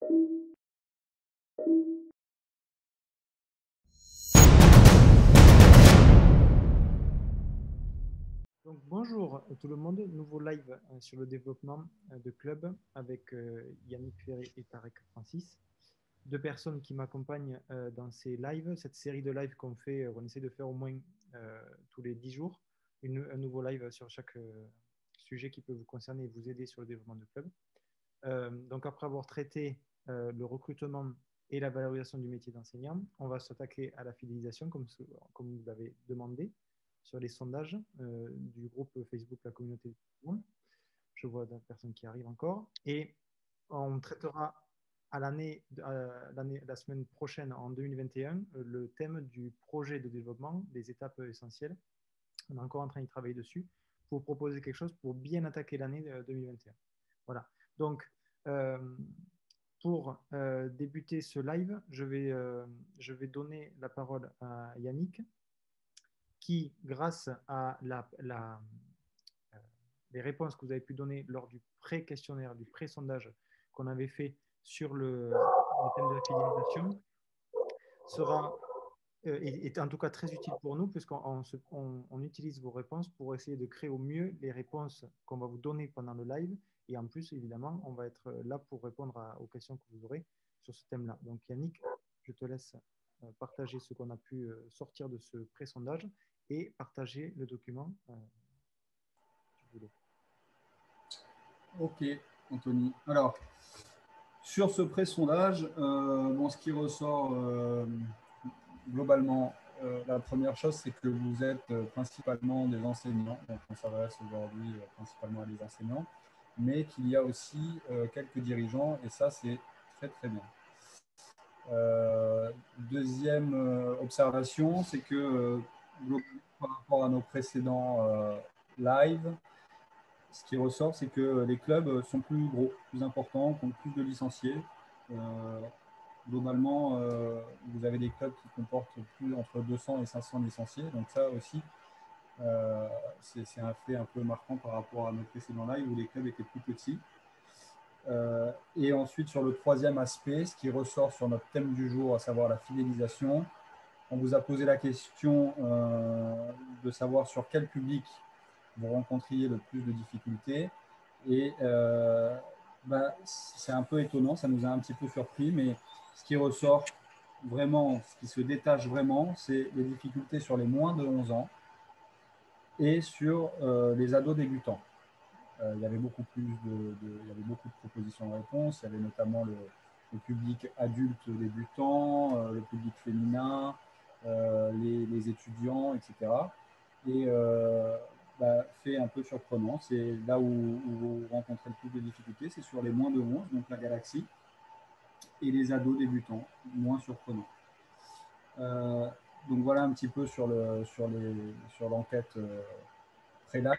Donc, bonjour tout le monde, nouveau live sur le développement de club avec Yannick Ferré et Tarek Francis, deux personnes qui m'accompagnent dans ces lives, cette série de lives qu'on fait, on essaie de faire au moins tous les 10 jours, un nouveau live sur chaque sujet qui peut vous concerner et vous aider sur le développement de club. Donc après avoir traité le recrutement et la valorisation du métier d'enseignant, on va s'attaquer à la fidélisation comme vous l'avez demandé sur les sondages du groupe Facebook La Communauté. Je vois des personnes qui arrivent encore. Et on traitera la semaine prochaine, en 2021, le thème du projet de développement, des étapes essentielles. On est encore en train de travailler dessus pour proposer quelque chose pour bien attaquer l'année 2021. Voilà. Donc, euh, pour débuter ce live, je vais donner la parole à Yannick, qui, grâce à les réponses que vous avez pu donner lors du pré-questionnaire, du pré-sondage qu'on avait fait sur le thème de la fidélisation, sera est en tout cas très utile pour nous, puisqu'on utilise vos réponses pour essayer de créer au mieux les réponses qu'on va vous donner pendant le live. Et en plus, évidemment, on va être là pour répondre aux questions que vous aurez sur ce thème-là. Donc Yannick, je te laisse partager ce qu'on a pu sortir de ce pré-sondage et partager le document. Si tu voulais. Ok, Anthony. Alors, sur ce pré-sondage, ce qui ressort globalement, la première chose, c'est que vous êtes principalement des enseignants. Donc, on s'adresse aujourd'hui principalement à des enseignants, mais qu'il y a aussi quelques dirigeants, et ça, c'est très, très bien. Deuxième observation, c'est que par rapport à nos précédents lives, ce qui ressort, c'est que les clubs sont plus gros, plus importants, comptent plus de licenciés. Globalement, vous avez des clubs qui comportent plus entre 200 et 500 licenciés. Donc ça aussi, c'est un fait un peu marquant par rapport à nos précédents lives où les clubs étaient plus petits. Et ensuite, sur le troisième aspect, ce qui ressort sur notre thème du jour, à savoir la fidélisation, on vous a posé la question de savoir sur quel public vous rencontriez le plus de difficultés. Et c'est un peu étonnant, ça nous a un petit peu surpris, mais ce qui ressort vraiment, ce qui se détache vraiment, c'est les difficultés sur les moins de 11 ans et sur les ados débutants. Il y avait beaucoup il y avait beaucoup de propositions de réponses. Il y avait notamment le public adulte débutant, le public féminin, les étudiants, etc. Et fait un peu surprenant. C'est là où vous rencontrez le plus de difficultés, c'est sur les moins de 11, donc la galaxie, et les ados débutants, moins surprenant. Donc voilà un petit peu sur l'enquête préliminaire.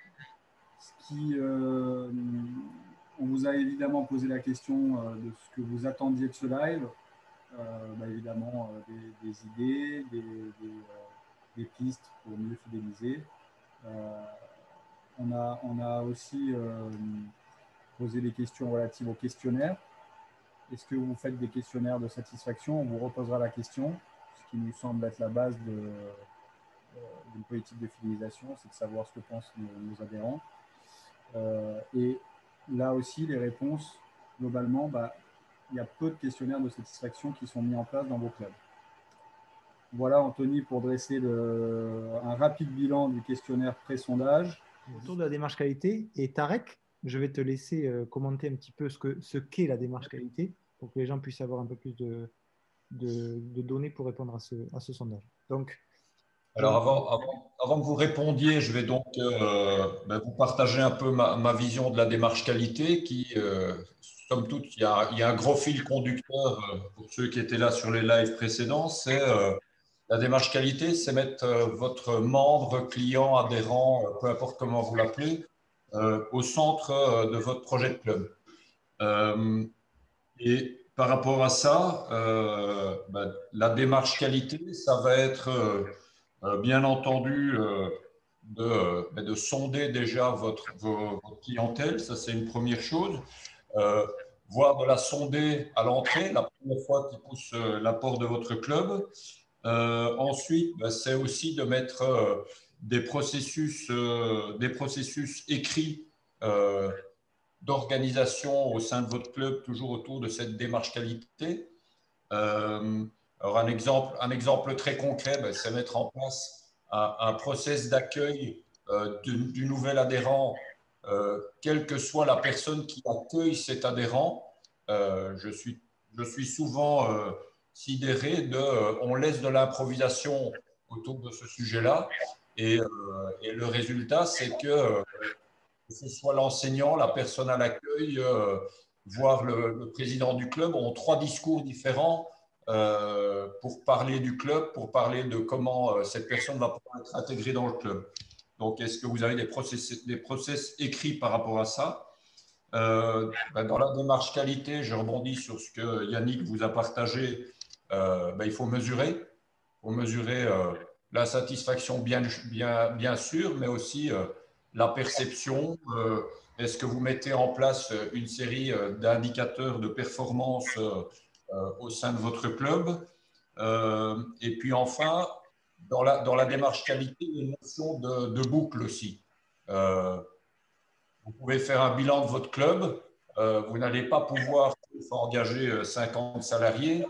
On vous a évidemment posé la question de ce que vous attendiez de ce live. Évidemment, des idées, des pistes pour mieux fidéliser. On a aussi posé des questions relatives au questionnaire. Est-ce que vous faites des questionnaires de satisfaction? On vous reposera la question, ce qui nous semble être la base d'une politique de fidélisation, c'est de savoir ce que pensent nos adhérents. Et là aussi, les réponses, globalement, il y a peu de questionnaires de satisfaction qui sont mis en place dans vos clubs. Voilà, Anthony, pour dresser un rapide bilan du questionnaire pré-sondage. Autour de la démarche qualité, et Tarek, je vais te laisser commenter un petit peu ce qu'est la démarche qualité pour que les gens puissent avoir un peu plus de données pour répondre à ce sondage. Donc, alors avant que vous répondiez, je vais donc vous partager un peu ma vision de la démarche qualité qui, somme toute, il y a un gros fil conducteur pour ceux qui étaient là sur les lives précédents, c'est la démarche qualité, c'est mettre votre membre, client, adhérent, peu importe comment vous l'appelez, au centre de votre projet de club. Et par rapport à ça, la démarche qualité, ça va être bien entendu de sonder déjà votre clientèle, ça c'est une première chose. voire de la sonder à l'entrée, la première fois qu'il pousse la porte de votre club. Ensuite, ben, c'est aussi de mettre des processus écrits d'organisation au sein de votre club, toujours autour de cette démarche qualité. Alors un exemple très concret, ben, c'est mettre en place un process d'accueil du nouvel adhérent, quelle que soit la personne qui accueille cet adhérent. Je suis souvent sidéré on laisse de l'improvisation autour de ce sujet-là. Et le résultat, c'est que ce soit l'enseignant, la personne à l'accueil, voire le président du club, ont trois discours différents pour parler du club, pour parler de comment cette personne va pouvoir être intégrée dans le club. Donc, est-ce que vous avez des process écrits par rapport à ça? Dans la démarche qualité, je rebondis sur ce que Yannick vous a partagé. Il faut mesurer. Il faut mesurer la satisfaction, bien sûr, mais aussi la perception. Est-ce que vous mettez en place une série d'indicateurs de performance au sein de votre club? Et puis enfin, dans la démarche qualité, une notion de boucle aussi. Vous pouvez faire un bilan de votre club. Vous n'allez pas pouvoir engager 50 salariés,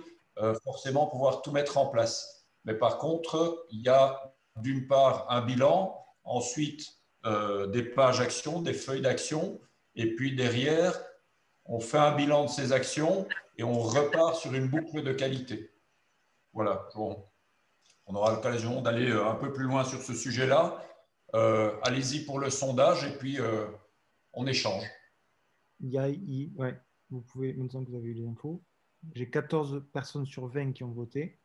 forcément pouvoir tout mettre en place. Mais par contre, il y a d'une part un bilan, ensuite des pages actions, des feuilles d'action, et puis derrière, on fait un bilan de ces actions et on repart sur une boucle de qualité. Voilà, bon. On aura l'occasion d'aller un peu plus loin sur ce sujet-là. Allez-y pour le sondage et puis on échange. Ouais, vous pouvez, maintenant que vous avez eu les infos, j'ai 14 personnes sur 20 qui ont voté.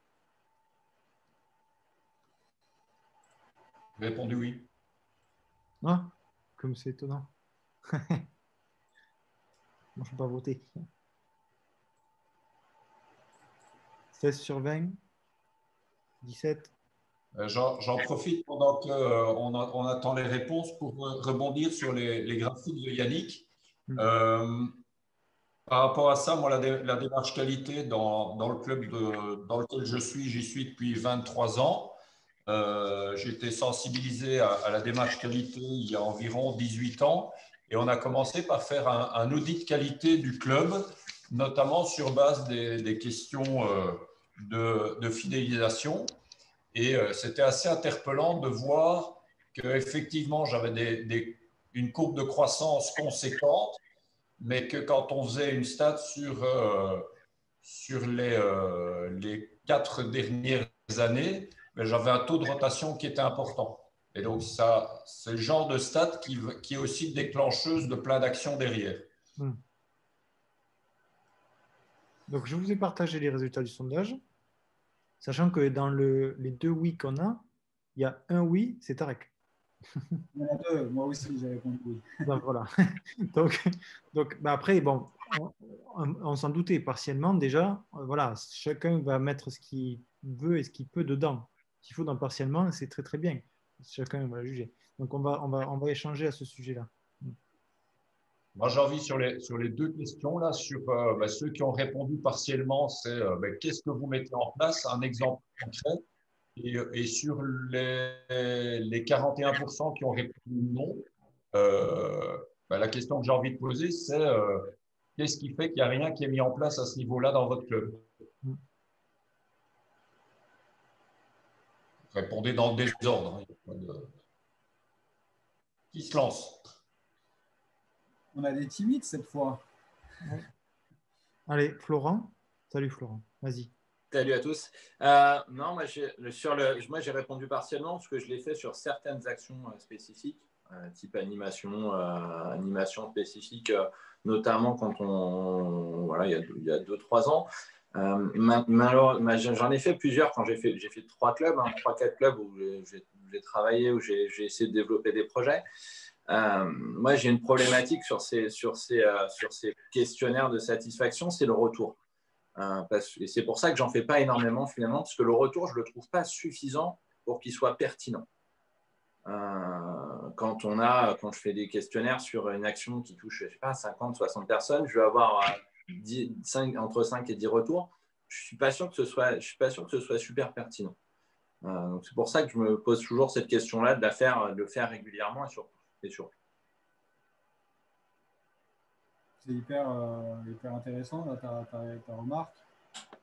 Répondu oui. Ah, comme c'est étonnant. Moi, je ne peux pas voter. 16 sur 20, 17. J'en profite pendant qu'on attend les réponses pour rebondir sur les graphiques de Yannick. Par rapport à ça, moi, la démarche qualité dans le club dans lequel j'y suis depuis 23 ans. J'ai été sensibilisé à la démarche qualité il y a environ 18 ans et on a commencé par faire un audit qualité du club, notamment sur base des questions de fidélisation. Et c'était assez interpellant de voir qu'effectivement, j'avais une courbe de croissance conséquente, mais que quand on faisait une stat sur les 4 dernières années, ben, j'avais un taux de rotation qui était important. Et donc, ça, c'est le genre de stat qui est aussi déclencheuse de plein d'actions derrière. Donc, je vous ai partagé les résultats du sondage, sachant que dans les 2 oui qu'on a, il y a un oui, c'est Tarek. Il y en a 2, moi aussi j'ai répondu oui. Donc, voilà. donc après, bon, on s'en doutait partiellement déjà. Voilà, chacun va mettre ce qu'il veut et ce qu'il peut dedans. S'il faut dans partiellement, c'est très très bien. Chacun va juger. Donc on va échanger à ce sujet-là. Moi, j'ai envie sur les deux questions, là, sur ceux qui ont répondu partiellement, c'est qu'est-ce que vous mettez en place? Un exemple concret. Et sur les 41% qui ont répondu non, la question que j'ai envie de poser, c'est qu'est-ce qui fait qu'il n'y a rien qui est mis en place à ce niveau-là dans votre club? Répondez dans le désordre. Qui se lance? On a des timides cette fois. Ouais. Allez, Florent. Salut Florent, vas-y. Salut à tous. Non, moi j'ai répondu partiellement parce que je l'ai fait sur certaines actions spécifiques, type animation spécifique, notamment quand il y a 2-3 ans. J'en ai fait plusieurs quand j'ai fait 3-4 clubs où j'ai travaillé, où j'ai essayé de développer des projets. Moi, j'ai une problématique sur ces questionnaires de satisfaction, c'est le retour. Et c'est pour ça que j'en fais pas énormément finalement, parce que le retour, je le trouve pas suffisant pour qu'il soit pertinent. Quand je fais des questionnaires sur une action qui touche, je sais pas, 50, 60 personnes, je vais avoir entre 5 et 10 retours, je ne suis pas sûr que ce soit super pertinent. Donc c'est pour ça que je me pose toujours cette question-là, de le faire régulièrement et surtout. C'est hyper intéressant, là, ta remarque.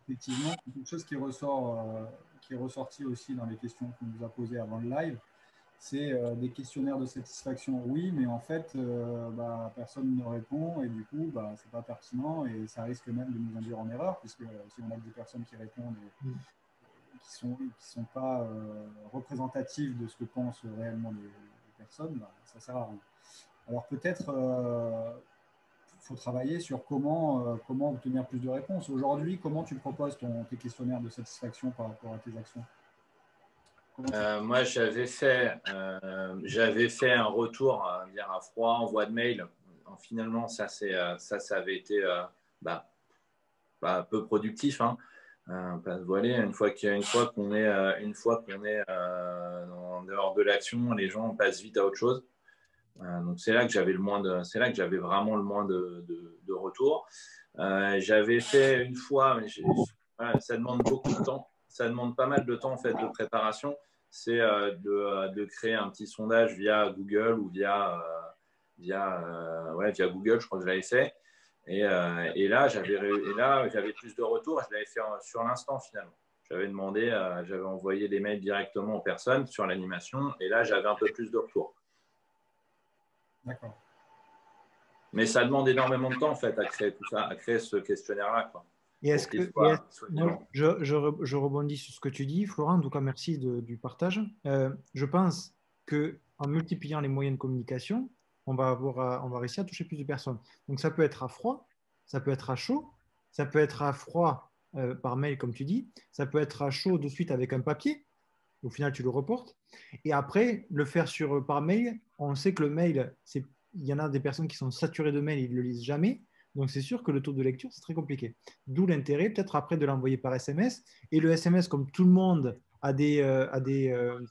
Effectivement, quelque chose qui est ressorti aussi dans les questions qu'on nous a posées avant le live, c'est des questionnaires de satisfaction. Oui, mais en fait, personne ne répond et du coup, c'est pas pertinent et ça risque même de nous induire en erreur, puisque si on a 10 personnes qui répondent et qui sont pas représentatives de ce que pensent réellement les personnes, ça sert à rien. Alors peut-être faut travailler sur comment obtenir plus de réponses. Aujourd'hui, comment tu proposes tes questionnaires de satisfaction par rapport à tes actions? Moi, j'avais fait un retour à froid, envoi de mail. Finalement, ça avait été peu productif. Hein. Pas se voiler. Une fois qu'on est en dehors de l'action, les gens passent vite à autre chose. Donc c'est là que j'avais vraiment le moins de retours. J'avais fait une fois, mais ça demande beaucoup de temps. Ça demande pas mal de temps en fait de préparation. C'est de créer un petit sondage via Google ou via Google, je crois que je l'avais fait. Et là, j'avais plus de retours. Je l'avais fait sur l'instant finalement. J'avais envoyé des mails directement aux personnes sur l'animation. Et là, j'avais un peu plus de retours. D'accord. Mais ça demande énormément de temps en fait à créer tout ça, à créer ce questionnaire-là. Et est-ce que je rebondis sur ce que tu dis, Florent, en tout cas merci du partage. Je pense qu'en multipliant les moyens de communication, on va réussir à toucher plus de personnes. Donc ça peut être à froid, ça peut être à chaud, ça peut être à froid par mail comme tu dis, ça peut être à chaud de suite avec un papier, au final tu le reportes, et après le faire par mail, on sait que le mail, il y en a des personnes qui sont saturées de mails, ils ne le lisent jamais. Donc, c'est sûr que le taux de lecture, c'est très compliqué. D'où l'intérêt, peut-être après, de l'envoyer par SMS. Et le SMS, comme tout le monde a des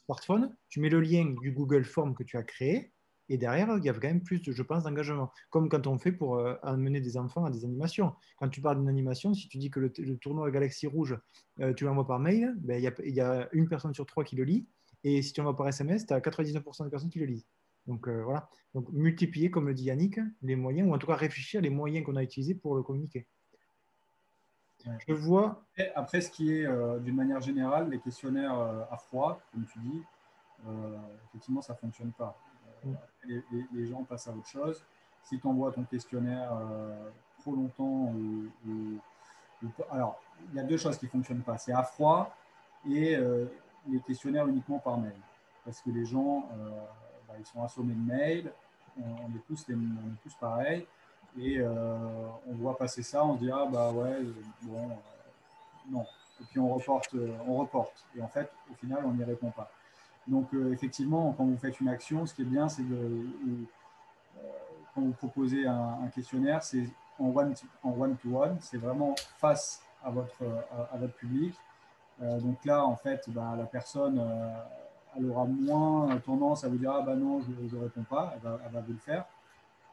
smartphones, tu mets le lien du Google Form que tu as créé. Et derrière, il y a quand même plus, je pense, d'engagement. Comme quand on fait pour amener des enfants à des animations. Quand tu parles d'une animation, si tu dis que le tournoi Galaxie Rouge, tu l'envoies par mail, ben, il y a une personne sur 3 qui le lit. Et si tu envoies par SMS, tu as 99% des personnes qui le lisent. Donc voilà, donc multiplier, comme le dit Yannick, les moyens, ou en tout cas réfléchir les moyens qu'on a utilisés pour le communiquer. Ouais. Je vois. Après, ce qui est d'une manière générale, les questionnaires à froid, comme tu dis, effectivement, ça ne fonctionne pas. Les gens passent à autre chose. Si tu envoies ton questionnaire trop longtemps, alors, il y a deux choses qui ne fonctionnent pas. C'est à froid et les questionnaires uniquement par mail. Parce que les gens, ils sont assommés de mails, on est tous pareils, et on voit passer ça, on se dit ah non, et puis on reporte, et en fait au final on n'y répond pas. Donc effectivement, quand vous faites une action, ce qui est bien, c'est quand vous proposez un questionnaire, c'est en one-to-one, c'est vraiment face à votre public. Donc là, en fait, la personne elle aura moins tendance à vous dire ah non, je ne réponds pas, elle va vous le faire.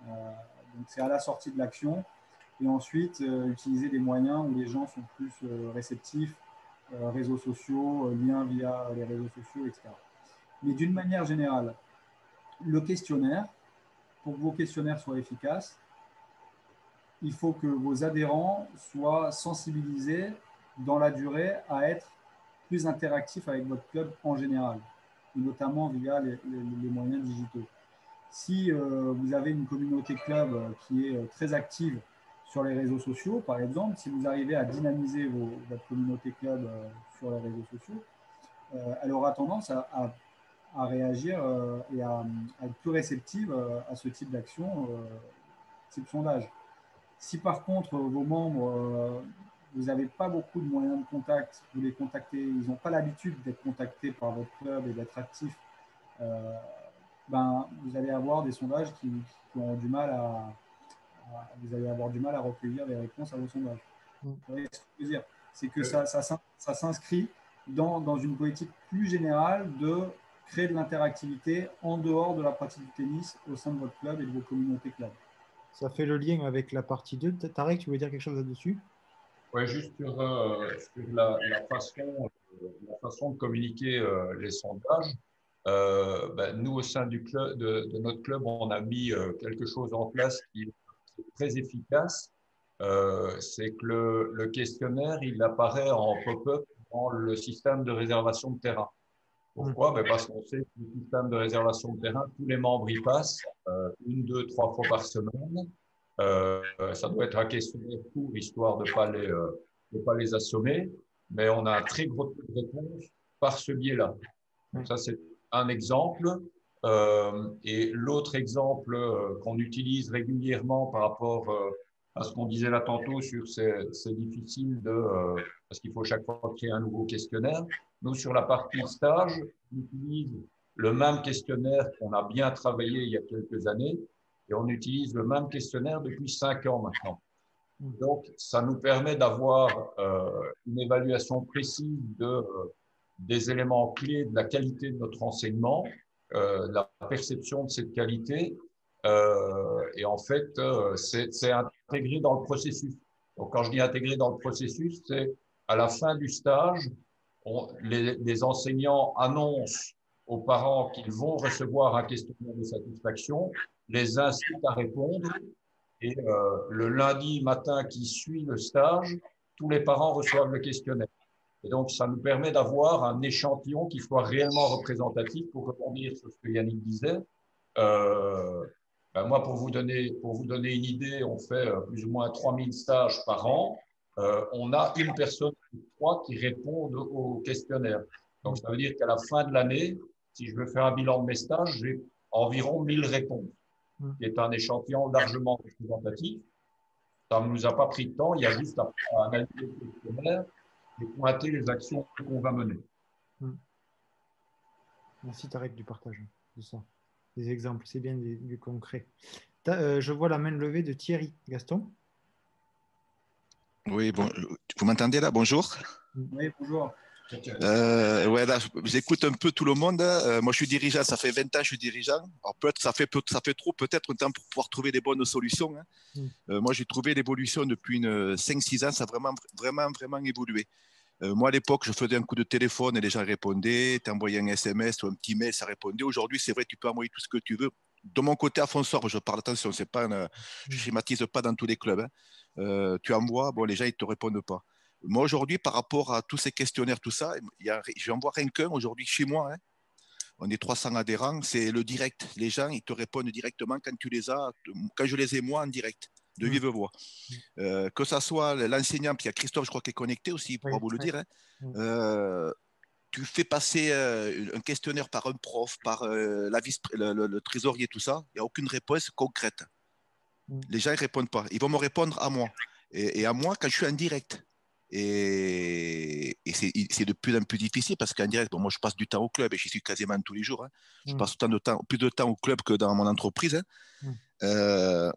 Donc c'est à la sortie de l'action. Et ensuite, utiliser des moyens où les gens sont plus réceptifs, réseaux sociaux, liens via les réseaux sociaux, etc. Mais d'une manière générale, le questionnaire, pour que vos questionnaires soient efficaces, il faut que vos adhérents soient sensibilisés dans la durée à être plus interactifs avec votre club en général, et notamment via les moyens digitaux. Si vous avez une communauté club qui est très active sur les réseaux sociaux, par exemple, si vous arrivez à dynamiser votre communauté club sur les réseaux sociaux, elle aura tendance à réagir et à être plus réceptive à ce type d'action, type sondage. Si par contre vos membres, vous n'avez pas beaucoup de moyens de contact, vous les contactez, ils n'ont pas l'habitude d'être contactés par votre club et d'être actifs, vous allez avoir des sondages qui auront du mal vous allez avoir du mal à recueillir les réponses à vos sondages. Vous voyez ce que je veux dire, c'est que ça s'inscrit dans une politique plus générale de créer de l'interactivité en dehors de la pratique du tennis au sein de votre club et de vos communautés club. ça fait le lien avec la partie 2. Tarek, tu voulais dire quelque chose là-dessus? Ouais, juste sur la façon de communiquer les sondages. Nous, au sein de notre club, on a mis quelque chose en place qui est très efficace. C'est que le questionnaire, il apparaît en pop-up dans le système de réservation de terrain. Pourquoi? Parce qu'on sait que le système de réservation de terrain, tous les membres y passent une, deux, trois fois par semaine. Ça doit être un questionnaire court, histoire de pas les assommer, mais on a un très gros taux de réponse par ce biais-là. Donc ça, c'est un exemple. Et l'autre exemple qu'on utilise régulièrement par rapport à ce qu'on disait là tantôt sur c'est difficile parce qu'il faut chaque fois créer un nouveau questionnaire. Nous, sur la partie stage, on utilise le même questionnaire qu'on a bien travaillé il y a quelques années et on utilise le même questionnaire depuis 5 ans maintenant. Donc, ça nous permet d'avoir une évaluation précise des éléments clés de la qualité de notre enseignement, la perception de cette qualité. Et en fait, c'est intégré dans le processus. Donc, quand je dis intégré dans le processus, c'est à la fin du stage, les enseignants annoncent aux parents qu'ils vont recevoir un questionnaire de satisfaction, les incitent à répondre et le lundi matin qui suit le stage, tous les parents reçoivent le questionnaire. Et donc, ça nous permet d'avoir un échantillon qui soit réellement représentatif pour rebondir sur ce que Yannick disait. Moi, pour vous donner une idée, on fait plus ou moins 3000 stages par an. On a une personne sur 3 qui répondent au questionnaire. Donc, ça veut dire qu'à la fin de l'année, si je veux faire un bilan de mes stages, j'ai environ 1000 réponses, qui est un échantillon largement représentatif. Ça ne nous a pas pris de temps, il y a juste à analyser le questionnaire et pointer les actions qu'on va mener. Merci Tarek du partage de ça. Des exemples, c'est bien du concret. Je vois la main levée de Thierry. Gaston? Oui, bon, vous m'entendez là? Bonjour. Oui, bonjour. Ouais, là, j'écoute un peu tout le monde. Moi, je suis dirigeant, ça fait 20 ans que je suis dirigeant. Alors, peut-être ça fait trop, peut-être un temps pour pouvoir trouver des bonnes solutions. Moi, j'ai trouvé l'évolution depuis 5-6 ans, ça a vraiment évolué. Moi, à l'époque, je faisais un coup de téléphone et les gens répondaient. Tu envoyais un SMS ou un petit mail, ça répondait. Aujourd'hui, c'est vrai, tu peux envoyer tout ce que tu veux. De mon côté, à Fonsor, je parle, attention, c'est pas je schématise pas dans tous les clubs. Tu envoies, bon, les gens, ils te répondent pas. Moi, aujourd'hui, par rapport à tous ces questionnaires, tout ça, j'en vois rien qu'un aujourd'hui chez moi. On est 300 adhérents, c'est le direct. Les gens, ils te répondent directement quand tu les as, quand je les ai moi en direct, de vive voix. Que ça soit l'enseignant, puis il y a Christophe, je crois, qui est connecté aussi, il pourra vous le dire. Tu fais passer un questionnaire par un prof, par le trésorier, tout ça, il n'y a aucune réponse concrète. Les gens ne répondent pas. Ils vont me répondre à moi. Et à moi quand je suis en direct. Et c'est de plus en plus difficile parce qu'en direct, bon, moi je passe du temps au club et j'y suis quasiment tous les jours. Je passe plus de temps au club que dans mon entreprise. Il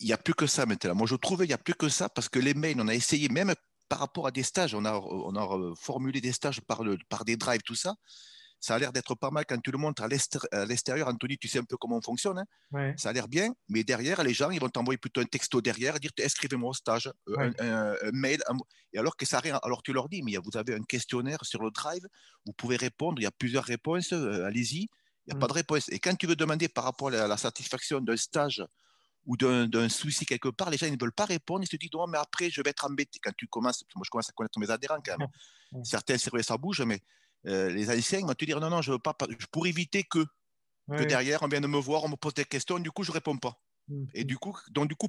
n'y a plus que ça maintenant. Moi je trouve qu'il n'y a plus que ça parce que les mails, on a essayé même par rapport à des stages, on a formulé des stages par des drives, tout ça. Ça a l'air d'être pas mal quand tu le montres à l'extérieur. Anthony, tu sais un peu comment on fonctionne. Ça a l'air bien, mais derrière, les gens, ils vont t'envoyer plutôt un texto derrière, dire inscrivez-moi au stage, un mail. Et alors que ça rien. Alors tu leur dis, mais vous avez un questionnaire sur le drive, vous pouvez répondre, il y a plusieurs réponses, allez-y. Il n'y a pas de réponse. Et quand tu veux demander par rapport à la satisfaction d'un stage ou d'un souci quelque part, les gens ne veulent pas répondre. Ils se disent, non, mais après, je vais être embêté. Quand tu commences, moi, je commence à connaître mes adhérents quand même. Certains, c'est vrai, ça bouge, mais les anciens vont te dire, non, je veux pas, pour éviter que derrière, on vienne de me voir, on me pose des questions, du coup, je ne réponds pas. Et du coup,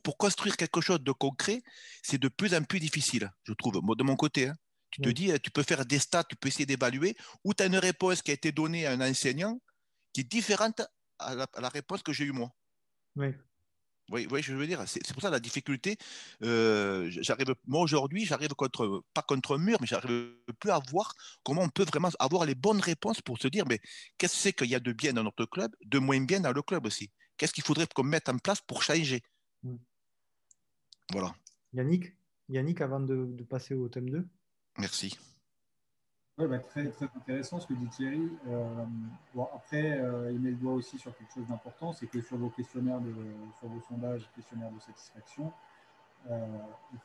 pour construire quelque chose de concret, c'est de plus en plus difficile, je trouve, moi, de mon côté. Tu te dis, tu peux faire des stats, tu peux essayer d'évaluer, ou tu as une réponse qui a été donnée à un enseignant qui est différente à la réponse que j'ai eue moi. Oui, je veux dire, c'est pour ça la difficulté. Moi aujourd'hui, j'arrive pas contre un mur, mais j'arrive plus à voir comment on peut vraiment avoir les bonnes réponses pour se dire, mais qu'est-ce que c'est qu'il y a de bien dans notre club, de moins bien dans le club aussi. Qu'est-ce qu'il faudrait qu'on mette en place pour changer? Voilà. Yannick, avant de passer au thème 2. Merci. Ouais, bah, très, très intéressant ce que dit Thierry. Bon, après, il met le doigt aussi sur quelque chose d'important, c'est que sur vos questionnaires, sur vos sondages, questionnaires de satisfaction, euh,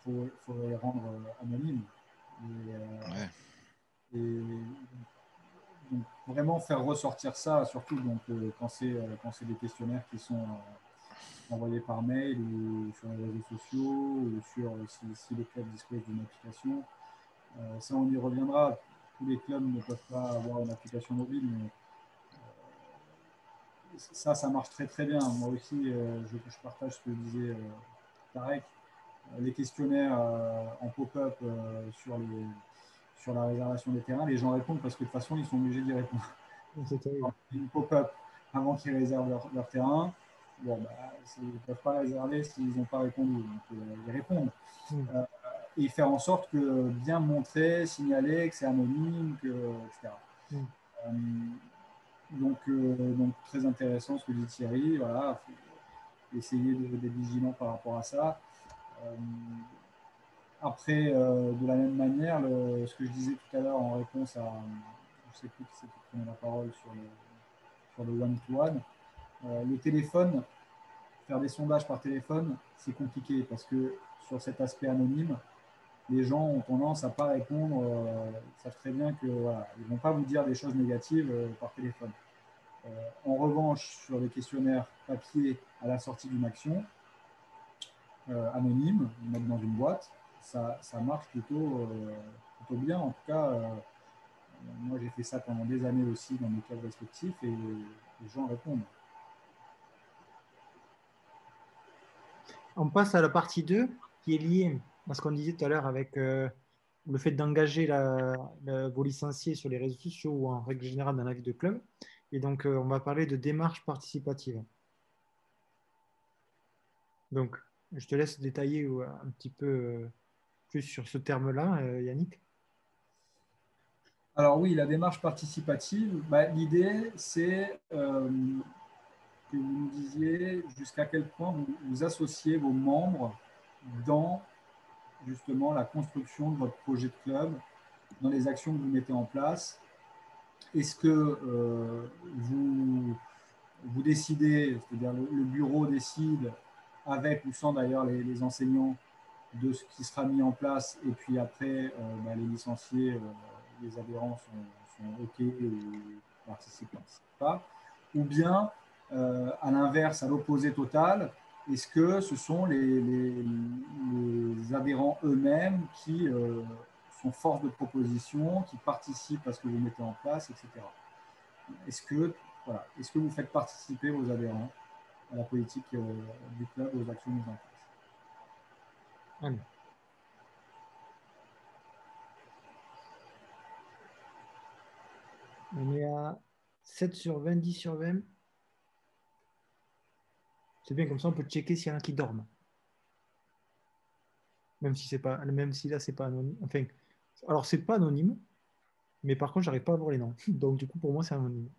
faut les rendre anonymes. Ouais. Et donc, vraiment faire ressortir ça, surtout donc, quand c'est des questionnaires qui sont envoyés par mail ou sur les réseaux sociaux ou si les clubs disposent d'une application. Ça, on y reviendra. Tous les clubs ne peuvent pas avoir une application mobile, mais ça marche très très bien. Moi aussi, je partage ce que disait Tarek. Les questionnaires en pop-up sur la réservation des terrains, les gens répondent parce que de toute façon, ils sont obligés d'y répondre. C'est terrible. Une pop-up avant qu'ils réservent leur terrain. Bon, bah, ils ne peuvent pas réserver s'ils n'ont pas répondu. Donc, ils répondent. Et faire en sorte que bien montrer, signaler que c'est anonyme, etc. Donc, très intéressant ce que dit Thierry. Voilà, faut essayer d'être vigilant par rapport à ça. Après, de la même manière, ce que je disais tout à l'heure en réponse à, je ne sais plus qui c'est qui prenait la parole sur le one-to-one, le téléphone, faire des sondages par téléphone, c'est compliqué parce que sur cet aspect anonyme, les gens ont tendance à ne pas répondre, ils savent très bien que voilà, ils ne vont pas vous dire des choses négatives par téléphone. En revanche, sur les questionnaires papier à la sortie d'une action, anonyme, ils mettent dans une boîte, ça marche plutôt bien. En tout cas, moi j'ai fait ça pendant des années aussi dans mes clubs respectifs et les gens répondent. On passe à la partie 2 qui est liée à ce qu'on disait tout à l'heure avec le fait d'engager vos licenciés sur les réseaux sociaux ou en règle générale dans la vie de club. Et donc, on va parler de démarche participative. Donc, je te laisse détailler un petit peu plus sur ce terme-là, Yannick. Alors oui, la démarche participative, bah, l'idée c'est que vous nous disiez jusqu'à quel point vous associez vos membres dans justement la construction de votre projet de club, dans les actions que vous mettez en place. Est-ce que vous décidez, c'est-à-dire le bureau décide avec ou sans d'ailleurs les enseignants de ce qui sera mis en place et puis après bah, les licenciés, les adhérents sont OK et participent pas, ou bien à l'inverse, à l'opposé total, est-ce que ce sont les adhérents eux-mêmes qui sont force de proposition, qui participent à ce que vous mettez en place, etc. Est-ce que vous faites participer vos adhérents à la politique du club, aux actions mises en place? Allez. On est à 7 sur 20, 10 sur 20. C'est bien, comme ça on peut checker s'il y en a qui dorment. Même si là, c'est pas anonyme. Enfin, alors, c'est pas anonyme, mais par contre, j'arrive pas à voir les noms. Donc, du coup, pour moi, c'est anonyme.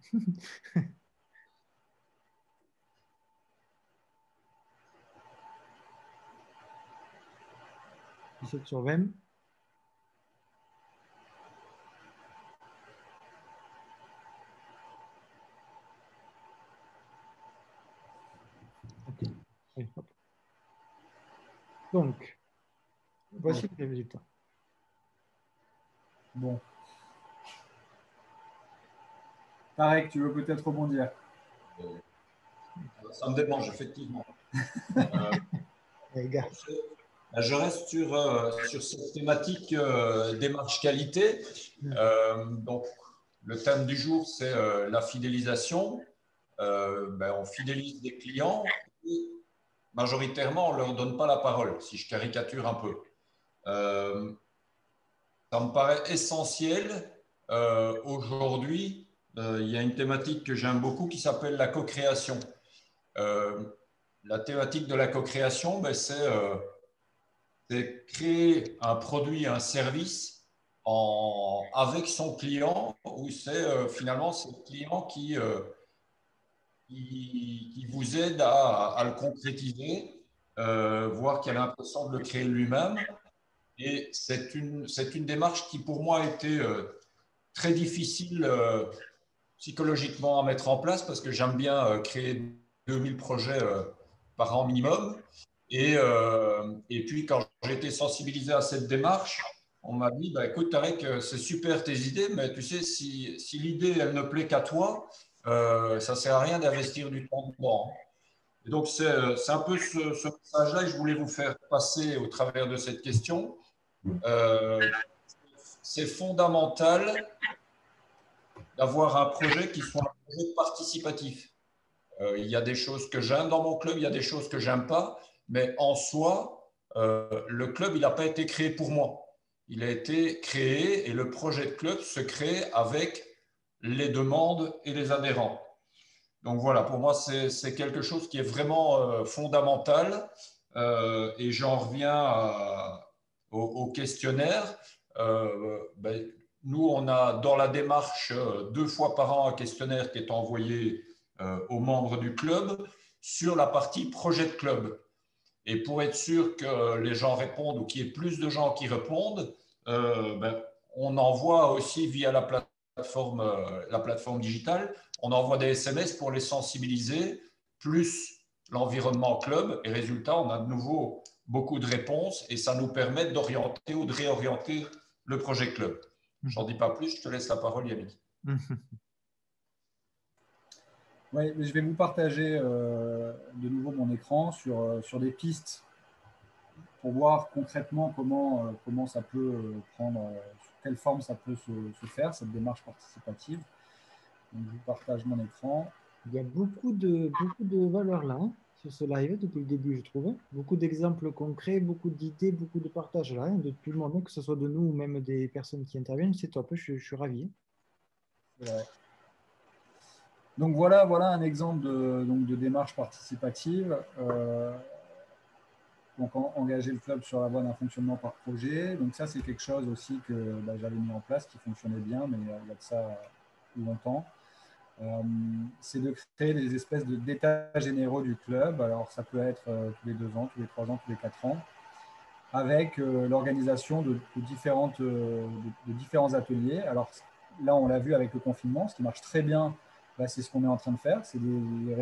17 sur 20. Okay. Allez, hop. Donc, voici les résultats. Bon. Tarek, tu veux peut-être rebondir? Ça me démange, effectivement. Les gars. Je reste sur cette thématique démarche qualité. Donc, le thème du jour, c'est la fidélisation. On fidélise des clients et majoritairement, on ne leur donne pas la parole, si je caricature un peu. Ça me paraît essentiel. Aujourd'hui, il y a une thématique que j'aime beaucoup qui s'appelle la co-création. La thématique de la co-création, c'est créer un produit, un service avec son client, où c'est finalement c'est le client qui vous aide à le concrétiser, voire qui a l'impression de le créer lui-même. Et c'est une démarche qui, pour moi, a été très difficile psychologiquement à mettre en place parce que j'aime bien créer 2000 projets par an minimum. Et puis, quand j'ai été sensibilisé à cette démarche, on m'a dit, bah, écoute, Tarek, c'est super tes idées, mais tu sais, si l'idée, elle ne plaît qu'à toi, ça ne sert à rien d'investir du temps dedans. Et donc, c'est un peu ce message-là que je voulais vous faire passer au travers de cette question. C'est fondamental d'avoir un projet qui soit un projet participatif. Il y a des choses que j'aime dans mon club, il y a des choses que j'aime pas, mais en soi, le club, il n'a pas été créé pour moi. Il a été créé et le projet de club se crée avec les demandes et les adhérents. Donc voilà, pour moi, c'est quelque chose qui est vraiment fondamental. Et j'en reviens au questionnaire. Ben, nous, on a dans la démarche 2 fois par an un questionnaire qui est envoyé aux membres du club sur la partie projet de club. Et pour être sûr que les gens répondent ou qu'il y ait plus de gens qui répondent, ben, on envoie aussi via la plateforme digitale, on envoie des SMS pour les sensibiliser, plus l'environnement club. Et résultat, on a de nouveau beaucoup de réponses et ça nous permet d'orienter ou de réorienter le projet club. Je n'en dis pas plus, je te laisse la parole, Yannick. Oui, je vais vous partager de nouveau mon écran sur des pistes pour voir concrètement comment ça peut prendre, sous quelle forme ça peut se faire, cette démarche participative. Donc, je vous partage mon écran. Il y a beaucoup de valeurs là, hein, sur ce live depuis le début, je trouve. Beaucoup d'exemples concrets, beaucoup d'idées, beaucoup de partages là, hein, de tout le monde, hein, que ce soit de nous ou même des personnes qui interviennent. C'est top, je suis ravi. Ouais. Donc voilà un exemple de démarche participative. Donc engager le club sur la voie d'un fonctionnement par projet. Donc ça, c'est quelque chose aussi que j'avais mis en place, qui fonctionnait bien, mais il y a de ça longtemps. C'est de créer des espèces d'états généraux du club. Alors ça peut être tous les 2 ans, tous les 3 ans, tous les 4 ans, avec l'organisation de différents ateliers. Alors là, on l'a vu avec le confinement, ce qui marche très bien. Là, c'est ce qu'on est en train de faire, c'est des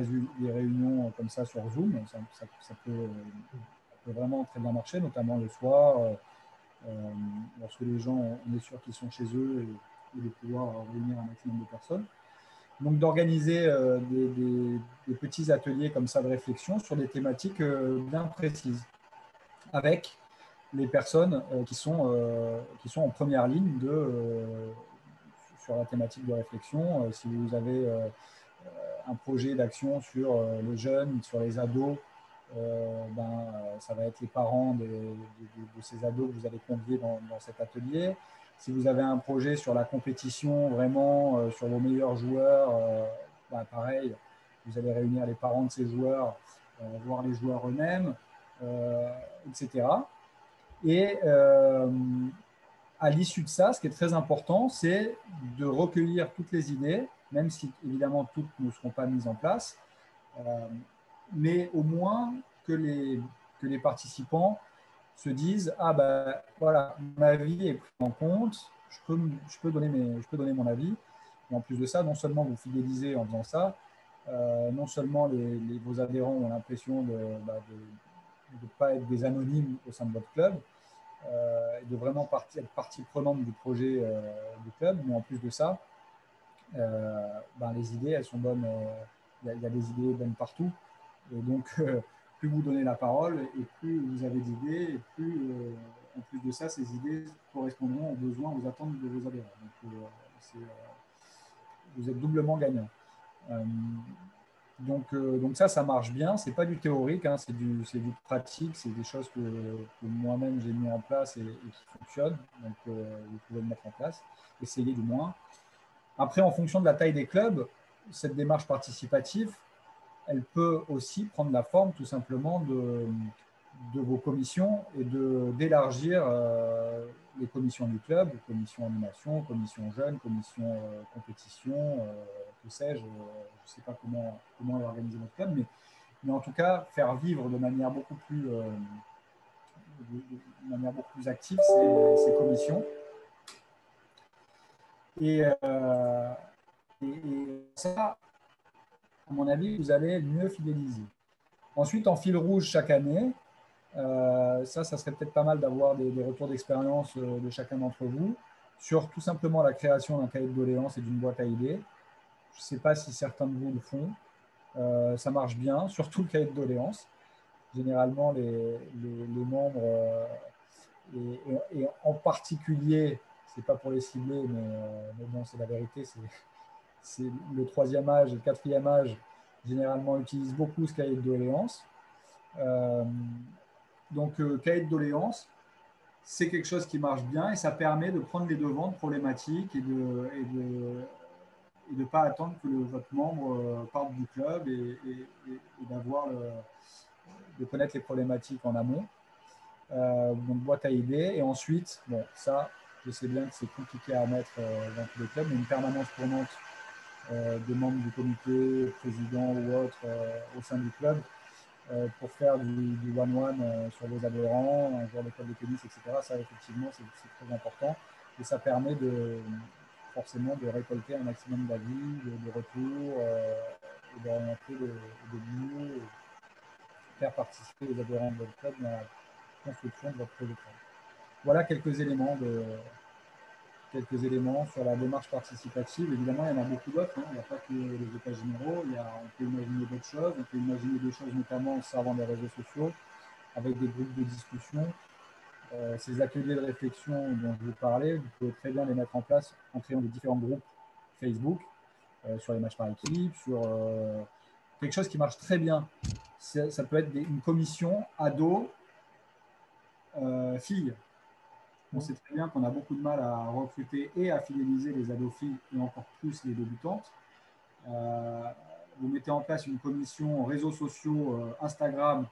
réunions comme ça sur Zoom. Ça peut vraiment très bien marcher, notamment le soir, lorsque les gens, on est sûr qu'ils sont chez eux et de pouvoir réunir un maximum de personnes. Donc d'organiser des petits ateliers comme ça de réflexion sur des thématiques bien précises, avec les personnes qui sont en première ligne sur la thématique de réflexion. Si vous avez un projet d'action sur les jeunes, sur les ados, ça va être les parents de ces ados que vous allez convier dans cet atelier. Si vous avez un projet sur la compétition, vraiment sur vos meilleurs joueurs, pareil, vous allez réunir les parents de ces joueurs, voir les joueurs eux-mêmes, etc. Et à l'issue de ça, ce qui est très important, c'est de recueillir toutes les idées, même si évidemment toutes ne seront pas mises en place, mais au moins que les participants se disent « Ah voilà, mon avis est pris en compte, je peux donner mon avis ». Et en plus de ça, non seulement vous fidélisez en faisant ça, non seulement vos adhérents ont l'impression de ne pas être des anonymes au sein de votre club, de vraiment être partie prenante du projet du club, mais en plus de ça, les idées, elles sont bonnes, il y a des idées bonnes partout. Et donc, plus vous donnez la parole et plus vous avez d'idées, et plus, en plus de ça, ces idées correspondront aux besoins, aux attentes de vos adhérents. Donc, vous êtes doublement gagnant. Donc ça marche bien. C'est pas du théorique, hein, c'est du pratique. C'est des choses que moi-même j'ai mis en place et qui fonctionnent. Donc, vous pouvez le mettre en place. Essayez du moins. Après, en fonction de la taille des clubs, cette démarche participative, elle peut aussi prendre la forme tout simplement de vos commissions et d'élargir les commissions du club, commission animation, commission jeunes, commission compétition, que sais-je. Je ne sais pas comment organiser votre club, mais en tout cas, faire vivre de manière beaucoup plus active ces commissions. Et, ça, à mon avis, vous allez mieux fidéliser. Ensuite, en fil rouge chaque année, ça serait peut-être pas mal d'avoir des retours d'expérience de chacun d'entre vous sur tout simplement la création d'un cahier de doléances et d'une boîte à idées. Je ne sais pas si certains de vous le font. Ça marche bien, surtout le cahier de doléances. Généralement, les membres, et en particulier, ce n'est pas pour les cibler, mais bon, c'est la vérité, c'est le 3e âge et le 4e âge, généralement utilisent beaucoup ce cahier de doléances. Donc, cahier de doléances, c'est quelque chose qui marche bien et ça permet de prendre les devants de problématiques et de ne pas attendre que votre membre parte du club et de connaître les problématiques en amont. Donc, boîte à idées. Et ensuite, bon, ça, je sais bien que c'est compliqué à mettre dans tous les clubs, mais une permanence tournante des membres du comité, président ou autre au sein du club, pour faire du one-one sur vos adhérents, un joueur de club de tennis, etc. Ça, effectivement, c'est très important. Et ça permet forcément de récolter un maximum d'avis, de retours, et d'orienter de mieux faire participer les adhérents de votre club dans la construction de votre projet. Voilà quelques éléments sur la démarche participative. Évidemment, il y en a beaucoup d'autres. Il n'y a pas que les états généraux. On peut imaginer d'autres choses. On peut imaginer des choses notamment en servant des réseaux sociaux, avec des groupes de discussion. Ces ateliers de réflexion dont je vous parlais, vous pouvez très bien les mettre en place en créant des différents groupes Facebook, sur les matchs par équipe, sur quelque chose qui marche très bien. Ça peut être une commission ado filles. On sait très bien qu'on a beaucoup de mal à recruter et à fidéliser les ados filles et encore plus les débutantes. Vous mettez en place une commission réseaux sociaux, Instagram,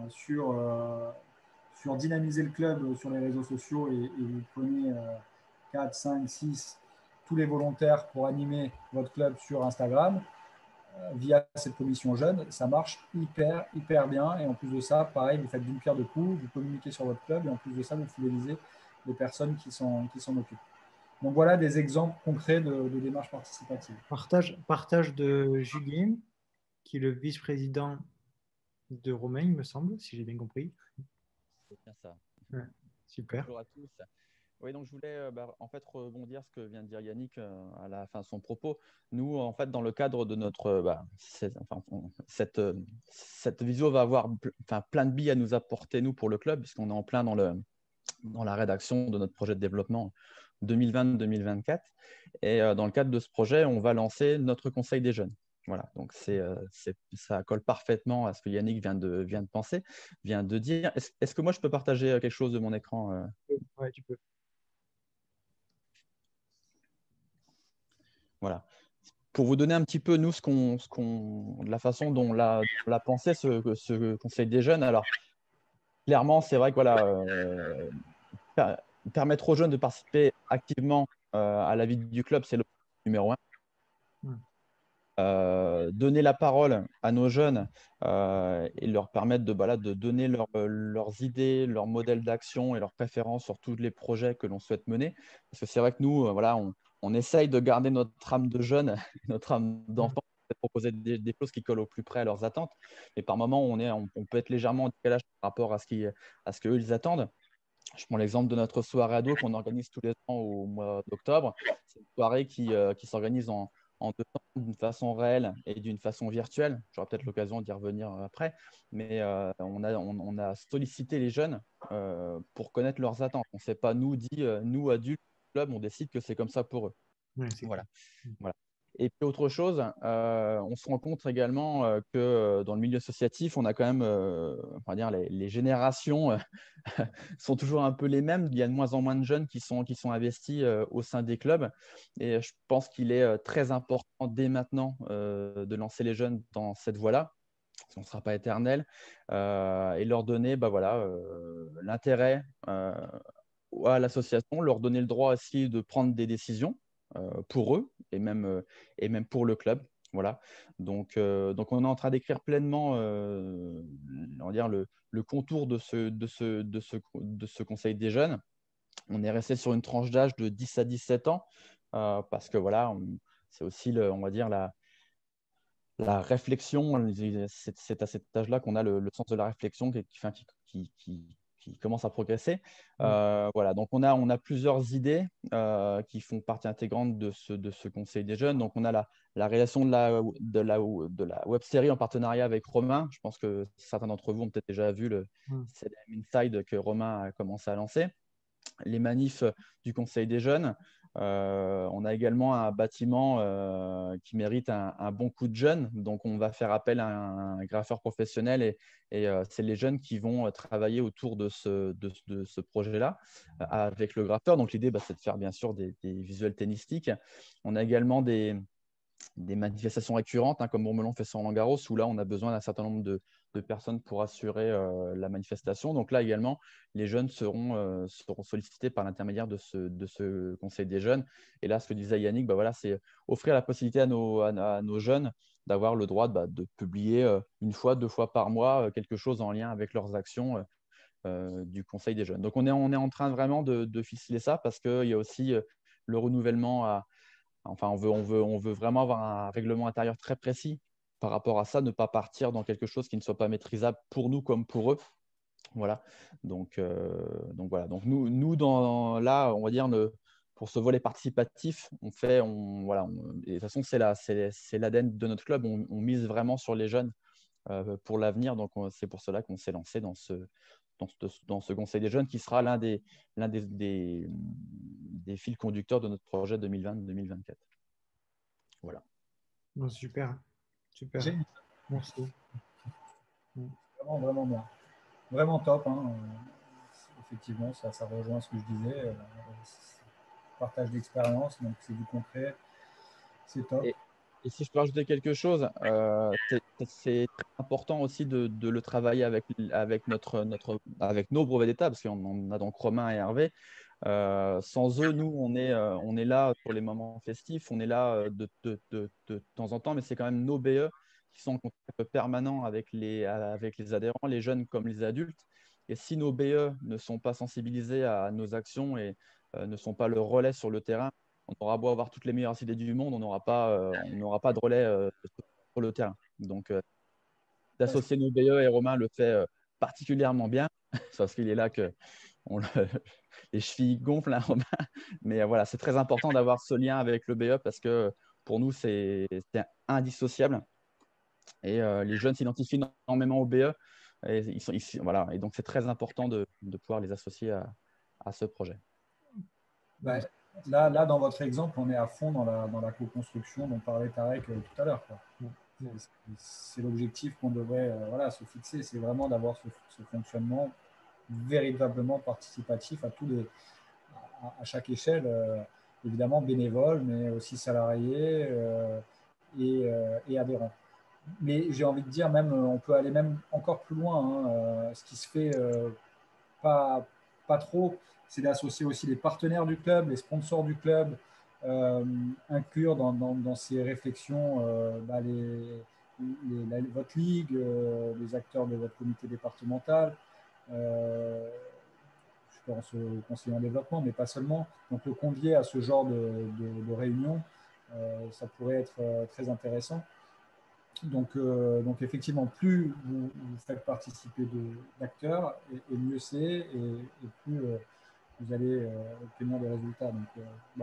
sur dynamiser le club sur les réseaux sociaux et vous prenez 4, 5, 6, tous les volontaires pour animer votre club sur Instagram via cette commission jeune. Ça marche hyper bien. Et en plus de ça, pareil, vous faites d'une pierre deux coups, vous communiquez sur votre club et en plus de ça, vous fidélisez les personnes qui s'en occupent. Donc voilà des exemples concrets de démarches participatives. Partage de Julien, qui est le vice-président de Romain, il me semble, si j'ai bien compris. C'est bien ça. Ouais, super. Bonjour à tous. Oui, donc je voulais en fait rebondir ce que vient de dire Yannick à la fin de son propos. Nous, en fait, dans le cadre de notre cette visio va avoir plein de billes à nous apporter nous pour le club, puisqu'on est en plein dans la rédaction de notre projet de développement 2020-2024. Et dans le cadre de ce projet, on va lancer notre conseil des jeunes. Voilà, donc ça colle parfaitement à ce que Yannick vient de penser, vient de dire. Est-ce que moi, je peux partager quelque chose de mon écran Oui, tu peux. Voilà. Pour vous donner un petit peu, nous, la façon dont l'a pensé ce Conseil des jeunes. Alors, clairement, c'est vrai que voilà, permettre aux jeunes de participer activement à la vie du club, c'est le numéro 1. Donner la parole à nos jeunes et leur permettre de donner leurs idées, leurs modèles d'action et leurs préférences sur tous les projets que l'on souhaite mener. Parce que c'est vrai que nous, on essaye de garder notre âme de jeune, notre âme d'enfant, de proposer des choses qui collent au plus près à leurs attentes. Mais par moments, on peut être légèrement en décalage par rapport à ce qu'eux, ils attendent. Je prends l'exemple de notre soirée ado qu'on organise tous les ans au mois d'octobre. C'est une soirée qui s'organise en deux temps, d'une façon réelle et d'une façon virtuelle. J'aurai peut-être l'occasion d'y revenir après. Mais on a sollicité les jeunes pour connaître leurs attentes. On ne s'est pas, nous adultes, club, on décide que c'est comme ça pour eux. Ouais, voilà. Et puis autre chose, on se rend compte également que dans le milieu associatif, on a quand même, on va dire, les générations sont toujours un peu les mêmes. Il y a de moins en moins de jeunes qui sont investis au sein des clubs. Et je pense qu'il est très important dès maintenant de lancer les jeunes dans cette voie-là. On ne sera pas éternel. Et leur donner l'intérêt à l'association, leur donner le droit aussi de prendre des décisions pour eux et même pour le club. Voilà. Donc on est en train d'écrire pleinement on va dire le contour de ce conseil des jeunes. On est resté sur une tranche d'âge de 10 à 17 ans. parce que voilà, c'est aussi, on va dire, la réflexion. C'est à cet âge-là qu'on a le sens de la réflexion qui commence à progresser. Voilà, donc on a plusieurs idées qui font partie intégrante de ce Conseil des jeunes. Donc on a la réalisation de la web série en partenariat avec Romain. Je pense que certains d'entre vous ont peut-être déjà vu le CDM Inside que Romain a commencé à lancer. Les manifs du Conseil des jeunes. On a également un bâtiment qui mérite un bon coup de jeune. Donc, on va faire appel à un graffeur professionnel et c'est les jeunes qui vont travailler autour de ce projet-là avec le graffeur. Donc, l'idée, c'est de faire bien sûr des visuels tennistiques. On a également des manifestations récurrentes, comme Bourmelon fait sur Roland-Garros, où là, on a besoin d'un certain nombre de personnes pour assurer la manifestation. Donc là également, les jeunes seront sollicités par l'intermédiaire de ce Conseil des jeunes. Et là, ce que disait Yannick, voilà, c'est offrir la possibilité à nos jeunes d'avoir le droit de publier une fois, 2 fois par mois quelque chose en lien avec leurs actions du Conseil des jeunes. Donc on est en train vraiment de ficeler ça parce qu'il y a aussi le renouvellement Enfin, on veut vraiment avoir un règlement intérieur très précis par rapport à ça, ne pas partir dans quelque chose qui ne soit pas maîtrisable pour nous comme pour eux. Voilà. Donc voilà. Donc nous là, on va dire, pour ce volet participatif, voilà, et de toute façon, c'est l'ADN de notre club. On mise vraiment sur les jeunes pour l'avenir. Donc c'est pour cela qu'on s'est lancé dans ce Conseil des jeunes qui sera l'un des fils conducteurs de notre projet 2020-2024. Voilà. Non, super. Génial. Merci. Vraiment, vraiment bien. Vraiment top. Effectivement, ça rejoint ce que je disais. Partage d'expérience, donc c'est du concret. C'est top. Et si je peux rajouter quelque chose, c'est très important aussi de le travailler avec nos brevets d'État, parce qu'on a donc Romain et Hervé. Sans eux, nous, on est là pour les moments festifs, on est là de temps en temps, mais c'est quand même nos BE qui sont en contact permanent avec les adhérents, les jeunes comme les adultes. Et si nos BE ne sont pas sensibilisés à nos actions et ne sont pas le relais sur le terrain, on aura beau avoir toutes les meilleures idées du monde, on n'aura pas de relais sur le terrain. Donc, d'associer nos BE, et Romain le fait particulièrement bien, parce qu'il est là que les chevilles gonflent, Romain. Mais voilà, c'est très important d'avoir ce lien avec le BE parce que pour nous, c'est indissociable. Et les jeunes s'identifient énormément au BE. Et voilà. Et donc, c'est très important de pouvoir les associer à ce projet. Là, dans votre exemple, on est à fond dans la co-construction dont parlait Tarek tout à l'heure. C'est l'objectif qu'on devrait se fixer, c'est vraiment d'avoir ce fonctionnement véritablement participatif à chaque échelle, évidemment bénévole, mais aussi salarié et adhérent. Mais j'ai envie de dire, on peut aller même encore plus loin. Ce qui se fait pas trop, c'est d'associer aussi les partenaires du club, les sponsors du club, inclure dans ces réflexions votre ligue, les acteurs de votre comité départemental, je pense au conseiller en développement, mais pas seulement. Donc le convier à ce genre de réunion, ça pourrait être très intéressant. Donc effectivement, plus vous faites participer d'acteurs, et mieux c'est, et plus vous allez obtenir des résultats. Donc,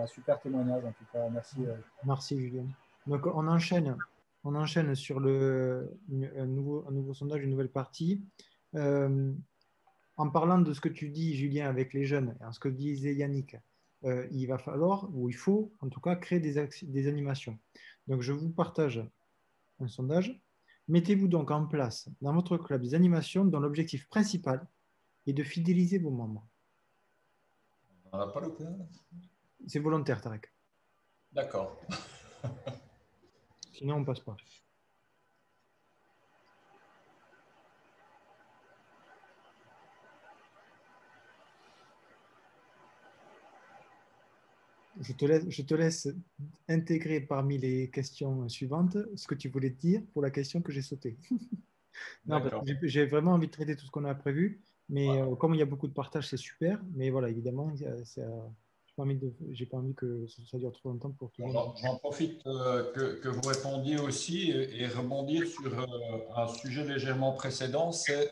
super témoignage en tout cas. Merci. Merci Julien. Donc on enchaîne sur un nouveau sondage, une nouvelle partie. En parlant de ce que tu dis, Julien, avec les jeunes, et en ce que disait Yannick, il va falloir, ou il faut en tout cas, créer des animations. Donc je vous partage un sondage. Mettez-vous donc en place dans votre club des animations dont l'objectif principal est de fidéliser vos membres. On n'a pas le cas. C'est volontaire, Tarek. D'accord. Sinon, on ne passe pas. Je te laisse intégrer parmi les questions suivantes ce que tu voulais dire pour la question que j'ai sautée. Non, parce que j'ai vraiment envie de traiter tout ce qu'on a prévu, mais comme il y a beaucoup de partage, c'est super. Mais voilà, évidemment, j'ai pas envie que ça dure trop longtemps pour tout le monde. J'en profite que vous répondiez aussi et rebondir sur un sujet légèrement précédent, c'est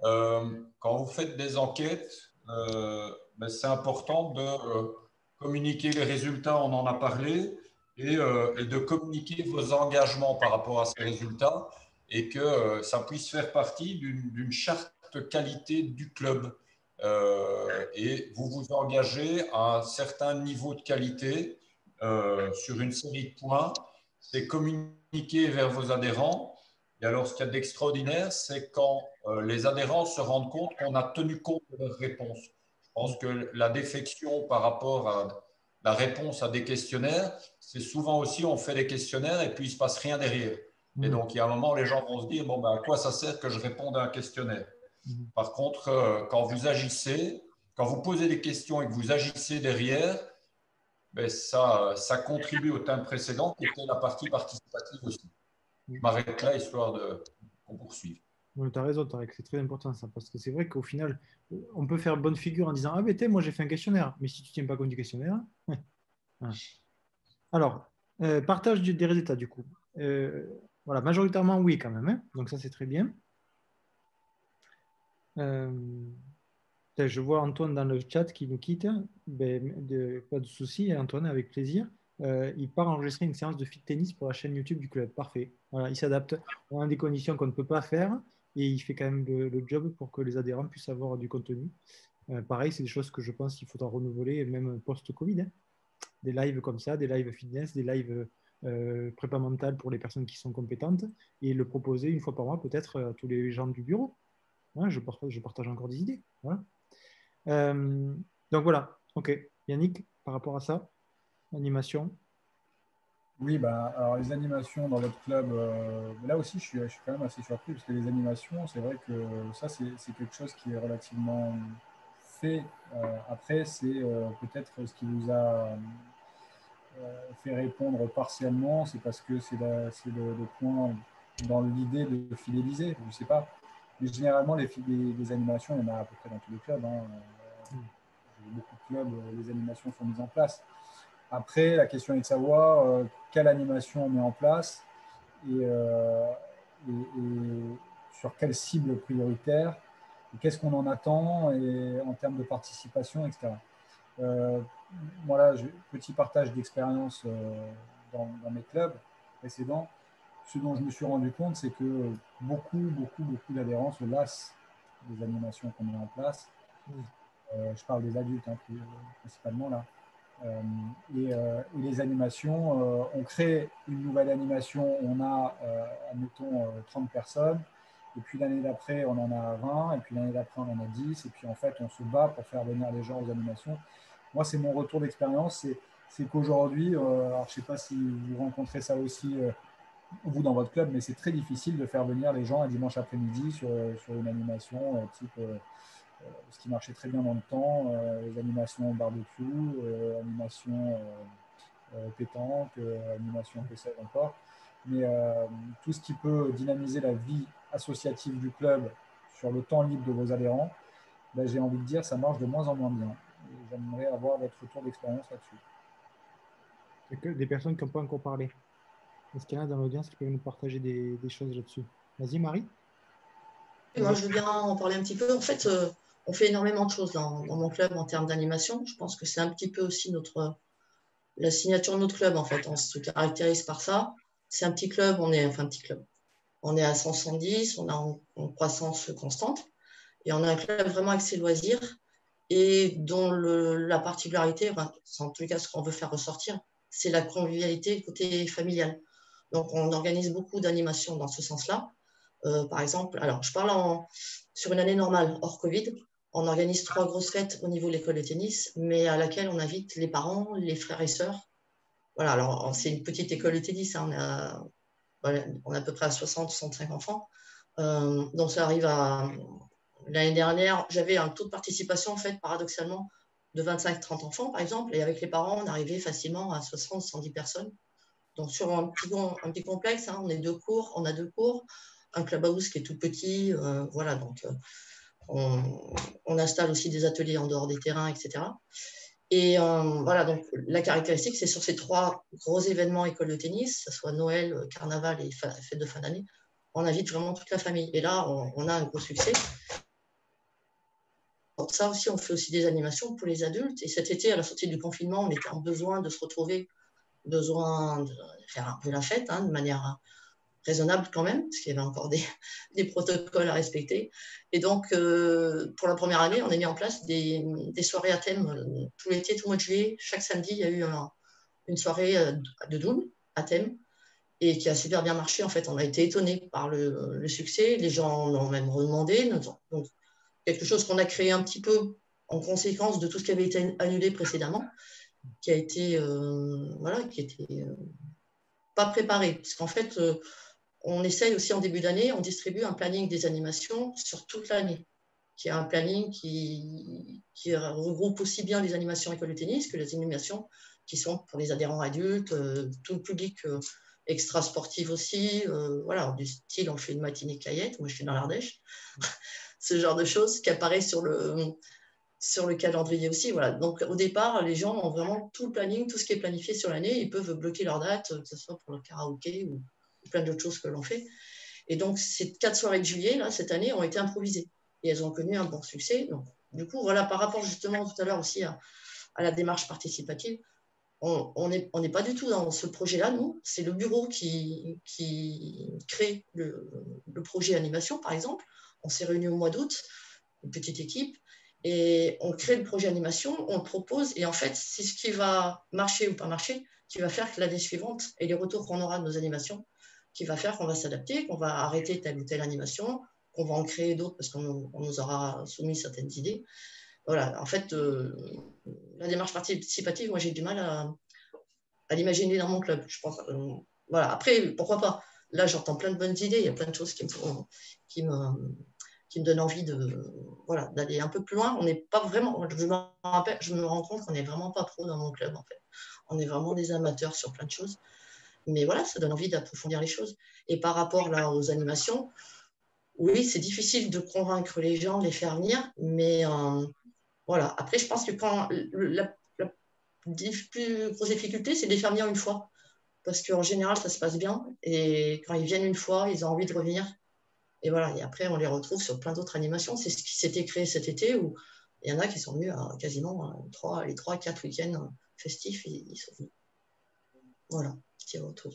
quand vous faites des enquêtes, ben, c'est important de communiquer les résultats, on en a parlé, et de communiquer vos engagements par rapport à ces résultats et que ça puisse faire partie d'une charte qualité du club. Et vous vous engagez à un certain niveau de qualité sur une série de points. C'est communiquer vers vos adhérents. Et alors, ce qu'il y a d'extraordinaire, c'est quand les adhérents se rendent compte qu'on a tenu compte de leurs réponses. Je pense que la défection par rapport à la réponse à des questionnaires, c'est souvent aussi on fait des questionnaires et puis il ne se passe rien derrière. Et donc, il y a un moment où les gens vont se dire, bon, ben, à quoi ça sert que je réponde à un questionnaire? Par contre, quand vous agissez, quand vous posez des questions et que vous agissez derrière, ben ça contribue au thème précédent qui était la partie participative aussi. Je m'arrête là, histoire qu'on poursuive. Tu as raison, Tarek, c'est très important ça, parce que c'est vrai qu'au final, on peut faire bonne figure en disant « Ah, mais moi j'ai fait un questionnaire », mais si tu ne tiens pas compte du questionnaire… Voilà. Alors, partage des résultats du coup. Voilà, majoritairement oui quand même, hein, donc ça c'est très bien. Je vois Antoine dans le chat qui nous quitte. Ben, pas de souci, Antoine, avec plaisir. Il part enregistrer une séance de fit tennis pour la chaîne YouTube du club. Parfait. Voilà, il s'adapte à des conditions qu'on ne peut pas faire et il fait quand même le job pour que les adhérents puissent avoir du contenu. Pareil, c'est des choses que je pense qu'il faudra renouveler même post-Covid. Hein. Des lives comme ça, des lives fitness, des lives prépa mentale pour les personnes qui sont compétentes et le proposer une fois par mois peut-être à tous les gens du bureau. Ouais, je partage encore des idées. Voilà. Donc voilà, ok. Yannick, par rapport à ça, animation. Oui, bah, alors les animations dans votre club, là aussi je suis quand même assez surpris parce que les animations, c'est vrai que ça c'est quelque chose qui est relativement fait. Après, c'est peut-être ce qui vous a fait répondre partiellement, c'est parce que c'est le point dans l'idée de fidéliser, je ne sais pas. Mais généralement, les animations, il y en a à peu près dans tous les clubs. Hein. Beaucoup de clubs, les animations sont mises en place. Après, la question est de savoir quelle animation on met en place et sur quelle cible prioritaire, qu'est-ce qu'on en attend et en termes de participation, etc. Voilà, petit partage d'expérience dans mes clubs précédents. Ce dont je me suis rendu compte, c'est que beaucoup d'adhérents se lassent des animations qu'on met en place. Je parle des adultes hein, principalement là. Et les animations, on crée une nouvelle animation, on a, admettons, 30 personnes, et puis l'année d'après, on en a 20, et puis l'année d'après, on en a 10, et puis en fait, on se bat pour faire venir les gens aux animations. Moi, c'est mon retour d'expérience, c'est qu'aujourd'hui, alors je ne sais pas si vous rencontrez ça aussi, vous dans votre club, mais c'est très difficile de faire venir les gens un dimanche après-midi sur une animation type… ce qui marchait très bien dans le temps, les animations barbecue, animations pétanque, animations que sais-je encore. Mais tout ce qui peut dynamiser la vie associative du club sur le temps libre de vos adhérents, ben, j'ai envie de dire ça marche de moins en moins bien. J'aimerais avoir votre retour d'expérience là-dessus. C'est que des personnes qui n'ont pas encore parlé. Est-ce qu'il y en a dans l'audience qui peuvent nous partager des choses là-dessus? Vas-y, Marie. Moi, je veux bien en parler un petit peu. En fait, on fait énormément de choses dans mon club en termes d'animation. Je pense que c'est un petit peu aussi la signature de notre club, en fait. On se caractérise par ça. C'est un petit club, on est à 170, on est en croissance constante. Et on a un club vraiment axé loisirs et dont la particularité, enfin, c'est en tout cas ce qu'on veut faire ressortir, c'est la convivialité côté familial. Donc, on organise beaucoup d'animations dans ce sens-là. Par exemple, alors je parle sur une année normale, hors Covid, on organise 3 grosses fêtes au niveau de l'école de tennis, mais à laquelle on invite les parents, les frères et sœurs. Voilà, alors c'est une petite école de tennis, hein, on est à peu près à 60-65 enfants. Donc ça arrive à… L'année dernière, j'avais un taux de participation, en fait, paradoxalement, de 25-30 enfants, par exemple, et avec les parents, on arrivait facilement à 60-110 personnes. Donc sur un petit complexe, hein, on a 2 cours, un clubhouse qui est tout petit, voilà, donc on installe aussi des ateliers en dehors des terrains, etc. Et voilà, donc la caractéristique, c'est sur ces 3 gros événements école de tennis, que ce soit Noël, Carnaval et fête de fin d'année, on invite vraiment toute la famille. Et là, on a un gros succès. Pour ça aussi, on fait aussi des animations pour les adultes. Et cet été, à la sortie du confinement, on était en besoin de se retrouver, besoin de faire un peu la fête, de manière raisonnable quand même, parce qu'il y avait encore des protocoles à respecter. Et donc, pour la première année, on a mis en place des soirées à thème tout l'été, tout le mois de juillet. Chaque samedi, il y a eu une soirée de double à thème et qui a super bien marché. En fait, on a été étonnés par le succès. Les gens l'ont même redemandé. Donc, quelque chose qu'on a créé un petit peu en conséquence de tout ce qui avait été annulé précédemment, qui a été, qui était pas préparé. Parce qu'en fait, on essaye aussi en début d'année, on distribue un planning des animations sur toute l'année, qui est un planning qui regroupe aussi bien les animations école de tennis que les animations qui sont pour les adhérents adultes, tout le public extra sportif aussi. Voilà, du style, on fait une matinée Cayette, moi je suis dans l'Ardèche, ce genre de choses qui apparaît sur le calendrier aussi. Voilà. Donc au départ, les gens ont vraiment tout le planning, tout ce qui est planifié sur l'année, ils peuvent bloquer leur date, que ce soit pour le karaoké ou plein d'autres choses que l'on fait. Et donc, ces 4 soirées de juillet, là, cette année, ont été improvisées. Et elles ont connu un bon succès. Donc, du coup, voilà, par rapport justement tout à l'heure aussi à la démarche participative, on n'est pas du tout dans ce projet-là, nous. C'est le bureau qui crée le projet animation, par exemple. On s'est réunis au mois d'août, une petite équipe, et on crée le projet animation, on le propose, et en fait, c'est ce qui va marcher ou pas marcher qui va faire que l'année suivante, et les retours qu'on aura de nos animations, qui va faire qu'on va s'adapter, qu'on va arrêter telle ou telle animation, qu'on va en créer d'autres parce qu'on nous aura soumis certaines idées. Voilà, en fait, la démarche participative, moi, j'ai du mal à l'imaginer dans mon club, je pense. Voilà, après, pourquoi pas? Là, j'entends plein de bonnes idées, il y a plein de choses qui me donnent envie d'aller un peu plus loin. On n'est pas vraiment, je me rends compte qu'on n'est vraiment pas pro dans mon club, en fait. On est vraiment des amateurs sur plein de choses. Mais voilà, ça donne envie d'approfondir les choses. Et par rapport là aux animations, oui, c'est difficile de convaincre les gens, de les faire venir, mais voilà. Après, je pense que la plus grosse difficulté, c'est de les faire venir une fois. Parce qu'en général, ça se passe bien. Et quand ils viennent une fois, ils ont envie de revenir. Et voilà. Et après, on les retrouve sur plein d'autres animations. C'est ce qui s'était créé cet été où il y en a qui sont venus à quasiment les 3-4 week-ends festifs. Ils sont venus. Voilà, petit retour.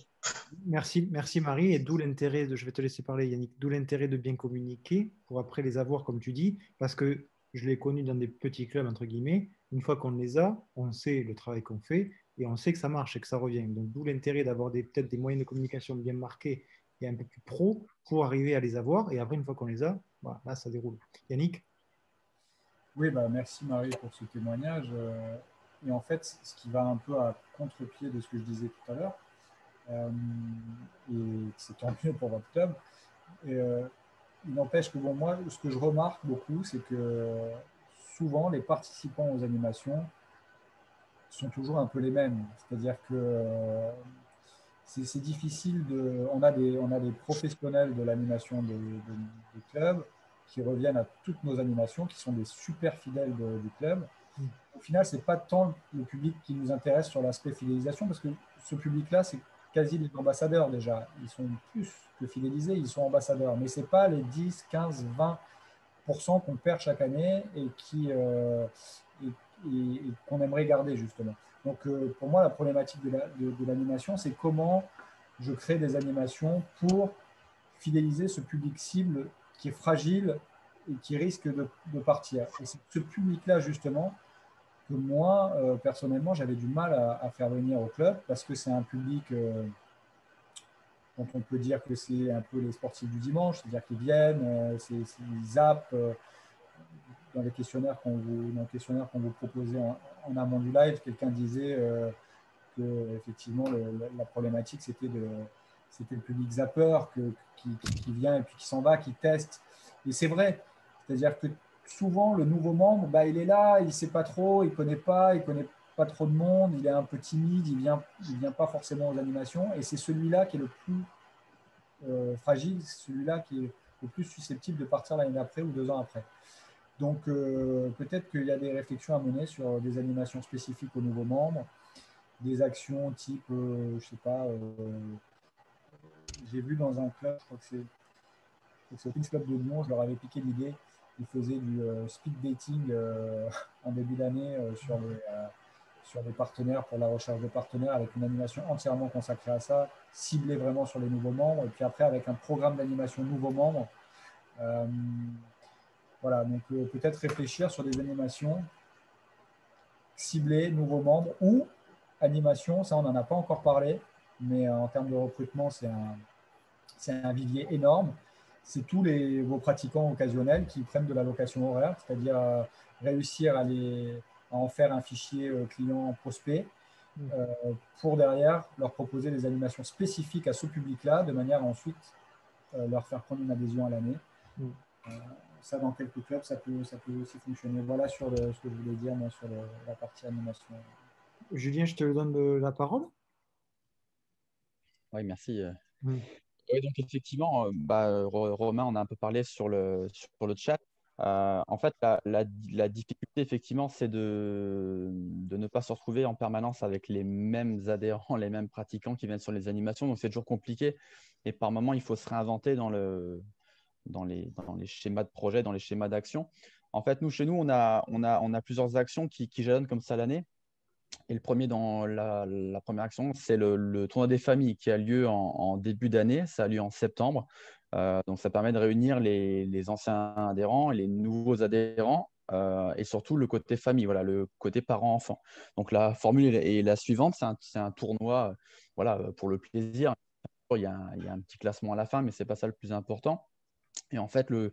Merci Marie, et d'où l'intérêt je vais te laisser parler Yannick, d'où l'intérêt de bien communiquer pour après les avoir comme tu dis, parce que je l'ai connu dans des petits clubs entre guillemets, une fois qu'on les a, on sait le travail qu'on fait et on sait que ça marche et que ça revient. Donc d'où l'intérêt d'avoir peut-être des moyens de communication bien marqués et un peu plus pro pour arriver à les avoir, et après une fois qu'on les a, voilà, là ça déroule. Yannick? Oui, merci Marie pour ce témoignage. Et en fait, ce qui va un peu à contre-pied de ce que je disais tout à l'heure, et c'est tant mieux pour votre club, il n'empêche que moi, ce que je remarque beaucoup, c'est que souvent les participants aux animations sont toujours un peu les mêmes. C'est-à-dire que c'est difficile on a des professionnels de l'animation des clubs qui reviennent à toutes nos animations, qui sont des super fidèles du club. Au final, ce n'est pas tant le public qui nous intéresse sur l'aspect fidélisation, parce que ce public-là, c'est quasi des ambassadeurs déjà. Ils sont plus que fidélisés, ils sont ambassadeurs. Mais ce n'est pas les 10, 15, 20% qu'on perd chaque année et qu'on aimerait garder, justement. Donc, pour moi, la problématique de l'animation, c'est comment je crée des animations pour fidéliser ce public cible qui est fragile et qui risque de partir. Et c'est ce public-là, justement, que moi, personnellement, j'avais du mal à faire venir au club parce que c'est un public dont on peut dire que c'est un peu les sportifs du dimanche, c'est-à-dire qu'ils viennent, ils zappent. Dans les questionnaires qu'on vous proposait en amont du live, quelqu'un disait que effectivement la problématique c'était le public zapper qui vient et puis qui s'en va, qui teste. Et c'est vrai, c'est-à-dire que souvent le nouveau membre, il est là, il ne sait pas trop, il ne connaît pas trop de monde, il est un peu timide, il vient pas forcément aux animations, et c'est celui-là qui est le plus fragile, celui-là qui est le plus susceptible de partir l'année d'après ou 2 ans après. Donc, peut-être qu'il y a des réflexions à mener sur des animations spécifiques aux nouveaux membres, des actions type, je sais pas, j'ai vu dans un club, je crois que c'est au Kings Club de Lyon, je leur avais piqué l'idée, ils faisaient du speed dating en début d'année sur les partenaires, pour la recherche de partenaires, avec une animation entièrement consacrée à ça, ciblée vraiment sur les nouveaux membres, et puis après avec un programme d'animation nouveaux membres. Voilà, donc peut-être réfléchir sur des animations ciblées, nouveaux membres, ou animation, ça on n'en a pas encore parlé, mais en termes de recrutement, c'est un vivier énorme. C'est tous vos pratiquants occasionnels qui prennent de la location horaire, c'est-à-dire réussir à en faire un fichier client prospect pour derrière leur proposer des animations spécifiques à ce public-là, de manière à ensuite leur faire prendre une adhésion à l'année. Ça, dans quelques clubs, ça peut aussi fonctionner. Voilà sur ce que je voulais dire moi, sur la partie animation. Julien, je te donne la parole. Oui, merci. Oui, donc effectivement, Romain, on a un peu parlé sur le chat. En fait, la difficulté, effectivement, c'est de ne pas se retrouver en permanence avec les mêmes adhérents, les mêmes pratiquants qui viennent sur les animations. Donc, c'est toujours compliqué. Et par moment, il faut se réinventer dans les schémas de projet, dans les schémas d'action. En fait, chez nous, on a plusieurs actions qui jalonnent comme ça l'année. Et le premier dans la première action, c'est le tournoi des familles qui a lieu en début d'année. Ça a lieu en septembre. Donc, ça permet de réunir les anciens adhérents et les nouveaux adhérents et surtout le côté famille, voilà, le côté parents-enfants. Donc, la formule est la suivante. C'est un tournoi voilà, pour le plaisir. Il y a un petit classement à la fin, mais ce n'est pas ça le plus important. Et en fait, le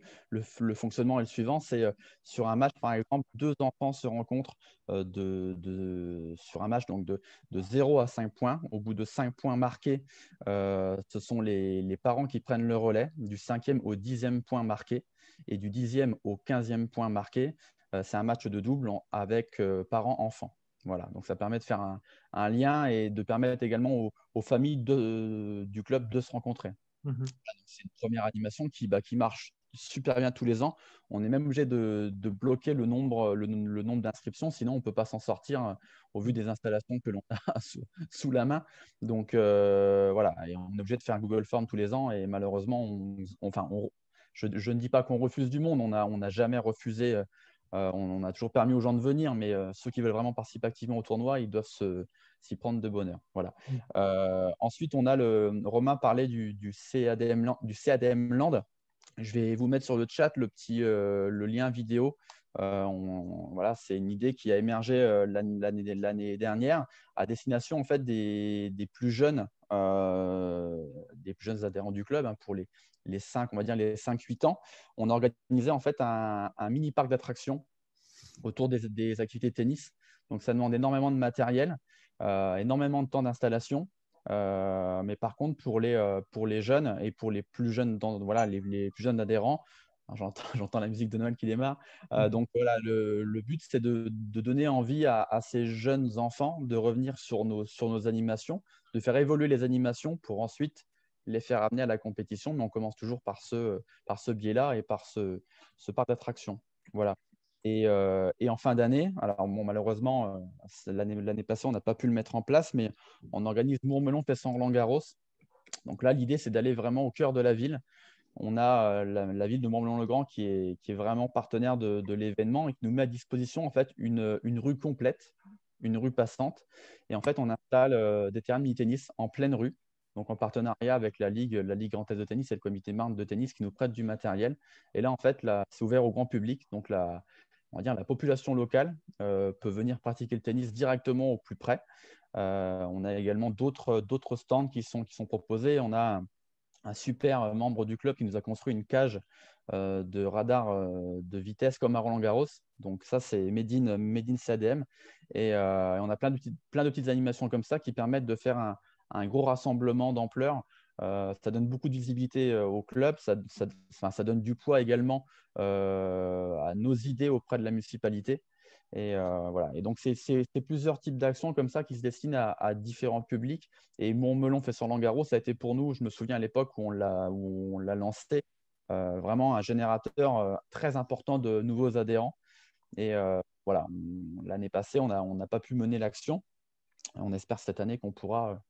fonctionnement est le suivant, c'est sur un match, par exemple, deux enfants se rencontrent sur un match donc de 0 à 5 points. Au bout de 5 points marqués, ce sont les parents qui prennent le relais, du 5e au 10e point marqué et du 10e au 15e point marqué. C'est un match de double avec parents-enfants. Voilà, donc ça permet de faire un lien et de permettre également aux familles du club de se rencontrer. C'est une première animation qui marche super bien tous les ans. On est même obligé de bloquer le nombre d'inscriptions, sinon on ne peut pas s'en sortir au vu des installations que l'on a sous la main. Donc voilà, et on est obligé de faire un Google Form tous les ans et malheureusement, je ne dis pas qu'on refuse du monde, on n'a jamais refusé. On a toujours permis aux gens de venir, mais ceux qui veulent vraiment participer activement au tournoi, ils doivent s'y prendre de bonne heure. Voilà. Ensuite, Romain parlait du CADM Land. Je vais vous mettre sur le chat le lien vidéo. Voilà, c'est une idée qui a émergé l'année dernière à destination en fait des plus jeunes adhérents du club, hein, pour les 5, on va dire les 5-8 ans. On a organisé en fait un mini parc d'attractions autour des activités de tennis. Donc, ça demande énormément de matériel, énormément de temps d'installation. Mais par contre, pour les jeunes et pour les plus jeunes, les plus jeunes adhérents, j'entends la musique de Noël qui démarre. Donc voilà, le but, c'est de donner envie à ces jeunes enfants de revenir sur nos animations, de faire évoluer les animations pour ensuite les faire amener à la compétition. Mais on commence toujours par ce biais-là et par ce parc d'attractions. Voilà. Et en fin d'année, alors bon, malheureusement, l'année passée, on n'a pas pu le mettre en place, mais on organise Mourmelon-Pessan Roland-Garros. Donc là, l'idée, c'est d'aller vraiment au cœur de la ville. On a la ville de Mourmelon-le-Grand qui est vraiment partenaire de l'événement et qui nous met à disposition en fait une rue complète, une rue passante. Et en fait, on installe des terrains de mini-tennis en pleine rue, donc en partenariat avec la Ligue Grand Est de tennis et le comité Marne de tennis qui nous prête du matériel. Et là, en fait, c'est ouvert au grand public. Donc on va dire la population locale peut venir pratiquer le tennis directement au plus près. On a également d'autres stands qui sont proposés. On a un super membre du club qui nous a construit une cage de radar de vitesse comme à Roland-Garros. Donc ça, c'est Made in CADM. Et on a plein de petites animations comme ça qui permettent de faire un gros rassemblement d'ampleur. Ça donne beaucoup de visibilité au club, ça donne du poids également à nos idées auprès de la municipalité. Et voilà. Et donc, c'est plusieurs types d'actions comme ça qui se destinent à différents publics. Et Mourmelon fait sur Roland-Garros, ça a été pour nous, je me souviens à l'époque où on l'a lancé, vraiment un générateur très important de nouveaux adhérents. Et voilà, l'année passée, on n'a pas pu mener l'action. On espère cette année qu'on pourra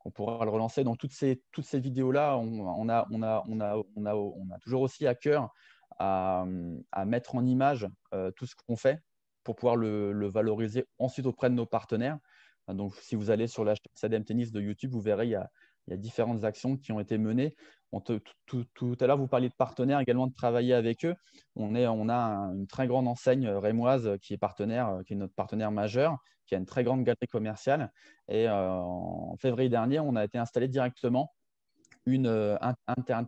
le relancer. Donc, toutes ces vidéos-là, on a toujours aussi à cœur à mettre en image tout ce qu'on fait pour pouvoir le valoriser ensuite auprès de nos partenaires. Donc, si vous allez sur la chaîne SADM Tennis de YouTube, vous verrez, il y a différentes actions qui ont été menées. Tout à l'heure, vous parliez de partenaires, également de travailler avec eux. On a une très grande enseigne rémoise qui est notre partenaire majeur, qui a une très grande galerie commerciale. Et en février dernier, on a été installé directement un terrain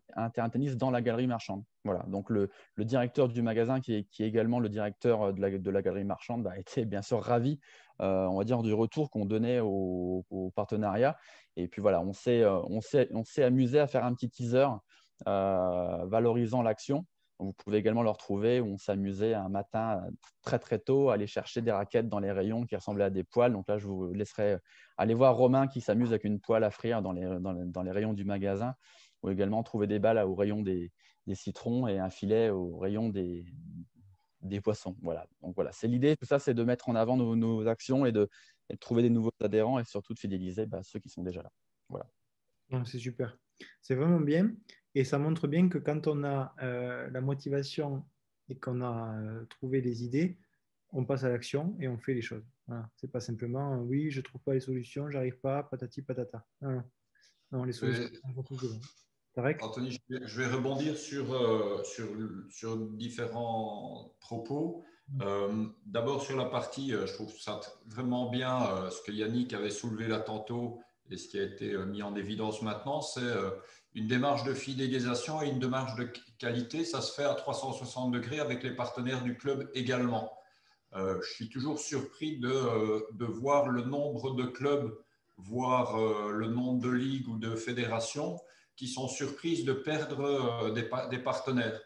de tennis dans la galerie marchande. Voilà. Donc, le directeur du magasin, qui est également le directeur de la galerie marchande, a été bien sûr ravi, on va dire, du retour qu'on donnait au partenariat. Et puis voilà, on s'est amusé à faire un petit teaser valorisant l'action. Vous pouvez également le retrouver où on s'amusait un matin très très tôt à aller chercher des raquettes dans les rayons qui ressemblaient à des poêles. Donc là, je vous laisserai aller voir Romain qui s'amuse avec une poêle à frire dans les rayons du magasin, ou également trouver des balles au rayon des citrons et un filet au rayon des poissons. Voilà. Donc voilà, c'est l'idée. Tout ça, c'est de mettre en avant nos actions et de trouver des nouveaux adhérents et surtout de fidéliser ceux qui sont déjà là. Voilà. C'est super. C'est vraiment bien. Et ça montre bien que quand on a la motivation et qu'on a trouvé les idées, on passe à l'action et on fait les choses. Voilà. C'est pas simplement oui, je ne trouve pas les solutions, j'arrive pas, patati patata. Non, les solutions, on va trouver. Tarek ? Anthony, je vais rebondir sur différents propos. D'abord sur la partie, je trouve ça vraiment bien ce que Yannick avait soulevé là tantôt et ce qui a été mis en évidence maintenant, c'est une démarche de fidélisation et une démarche de qualité. Ça se fait à 360 degrés avec les partenaires du club également. Je suis toujours surpris de voir le nombre de clubs, voire le nombre de ligues ou de fédérations qui sont surprises de perdre des partenaires.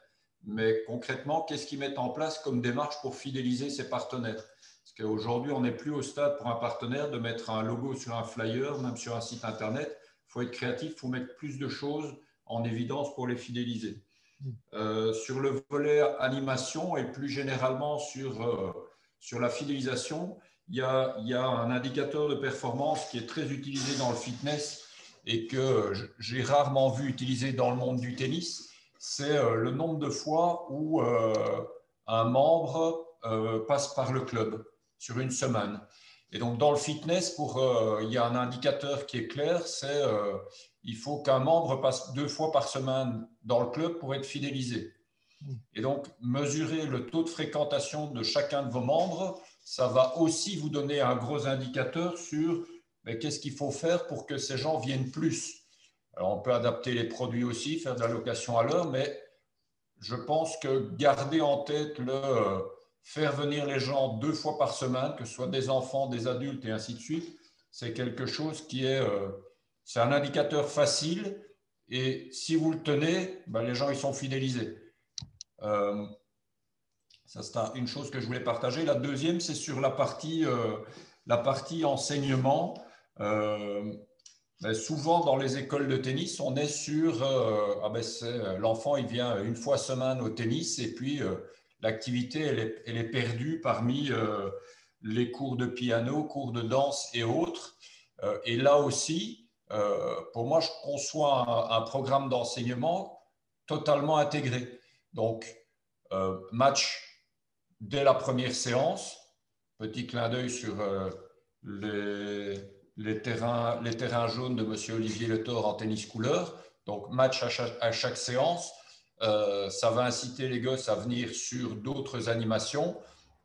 Mais concrètement, qu'est-ce qu'ils mettent en place comme démarche pour fidéliser ces partenaires? Parce qu'aujourd'hui, on n'est plus au stade pour un partenaire de mettre un logo sur un flyer, même sur un site internet. Il faut être créatif, il faut mettre plus de choses en évidence pour les fidéliser. Sur le volet animation et plus généralement sur la fidélisation, il y a un indicateur de performance qui est très utilisé dans le fitness et que j'ai rarement vu utilisé dans le monde du tennis. C'est le nombre de fois où un membre passe par le club sur une semaine. Et donc, dans le fitness, il y a un indicateur qui est clair, c'est il faut qu'un membre passe 2 fois par semaine dans le club pour être fidélisé. Et donc, mesurer le taux de fréquentation de chacun de vos membres, ça va aussi vous donner un gros indicateur sur qu'est-ce qu'il faut faire pour que ces gens viennent plus. Alors, on peut adapter les produits aussi, faire de la location à l'heure, mais je pense que garder en tête faire venir les gens 2 fois par semaine, que ce soit des enfants, des adultes et ainsi de suite, c'est quelque chose qui est… c'est un indicateur facile et si vous le tenez, les gens ils sont fidélisés. Ça, c'est une chose que je voulais partager. La deuxième, c'est sur la partie enseignement. Souvent, dans les écoles de tennis, on est sur l'enfant, il vient une fois semaine au tennis et puis l'activité, elle est perdue parmi les cours de piano, cours de danse et autres. Et là aussi, pour moi, je conçois un programme d'enseignement totalement intégré. Donc, match dès la première séance, petit clin d'œil sur les terrains jaunes de M. Olivier Le Thor en tennis couleur. Donc, match à chaque séance. Ça va inciter les gosses à venir sur d'autres animations.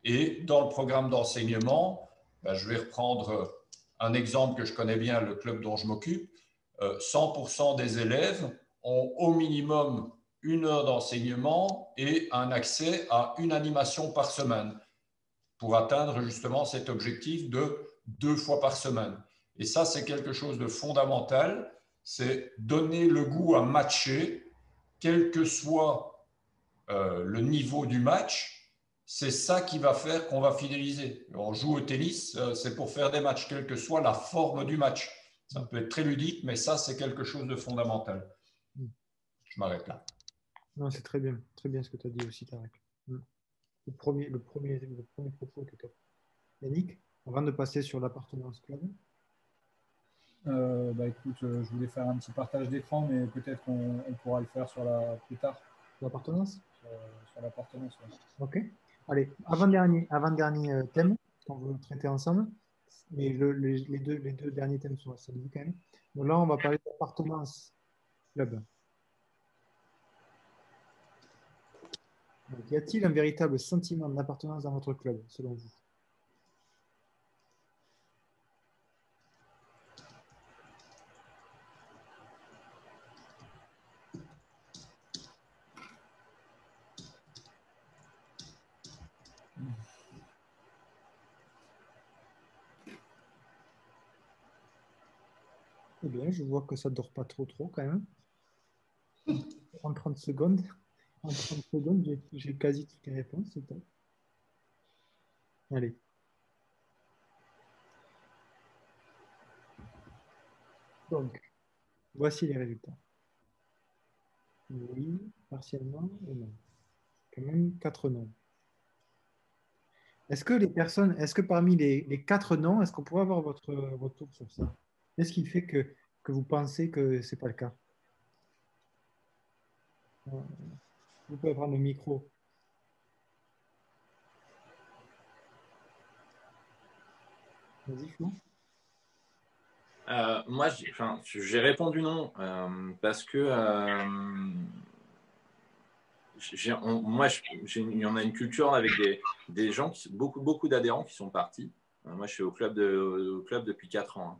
Et dans le programme d'enseignement, je vais reprendre un exemple que je connais bien, le club dont je m'occupe. 100% des élèves ont au minimum 1 heure d'enseignement et un accès à une animation par semaine pour atteindre justement cet objectif de 2 fois par semaine. Et ça, c'est quelque chose de fondamental, c'est donner le goût à matcher, quel que soit le niveau du match. C'est ça qui va faire qu'on va fidéliser. On joue au tennis, c'est pour faire des matchs, quelle que soit la forme du match. Ça peut être très ludique, mais ça, c'est quelque chose de fondamental. Je m'arrête là. Non, c'est très bien ce que tu as dit aussi, Tarek. Le premier propos était top. Yannick, avant de passer sur l'appartenance club. Écoute, je voulais faire un petit partage d'écran, mais peut-être qu'on pourra le faire plus tard. L'appartenance Sur l'appartenance. Ouais. Ok. Allez, avant-dernier thème qu'on veut traiter ensemble, mais les deux derniers thèmes sont assez liés quand même. Donc là, on va parler d'appartenance club. Donc, y a-t-il un véritable sentiment d'appartenance dans votre club, selon vous? Eh bien, je vois que ça ne dort pas trop quand même. En 30 secondes, j'ai quasi toutes les réponses. C'est top. Allez. Donc, voici les résultats. Oui, partiellement et non. Quand même 4 noms. Est-ce que parmi les 4 noms, est-ce qu'on pourrait avoir votre retour sur ça? Qu'est-ce qui fait que vous pensez que ce n'est pas le cas? Vous pouvez prendre le micro. Vas-y, Flo. Moi, j'ai répondu non parce que il y en a une culture avec des gens, beaucoup d'adhérents qui sont partis. Moi, je suis au club depuis 4 ans.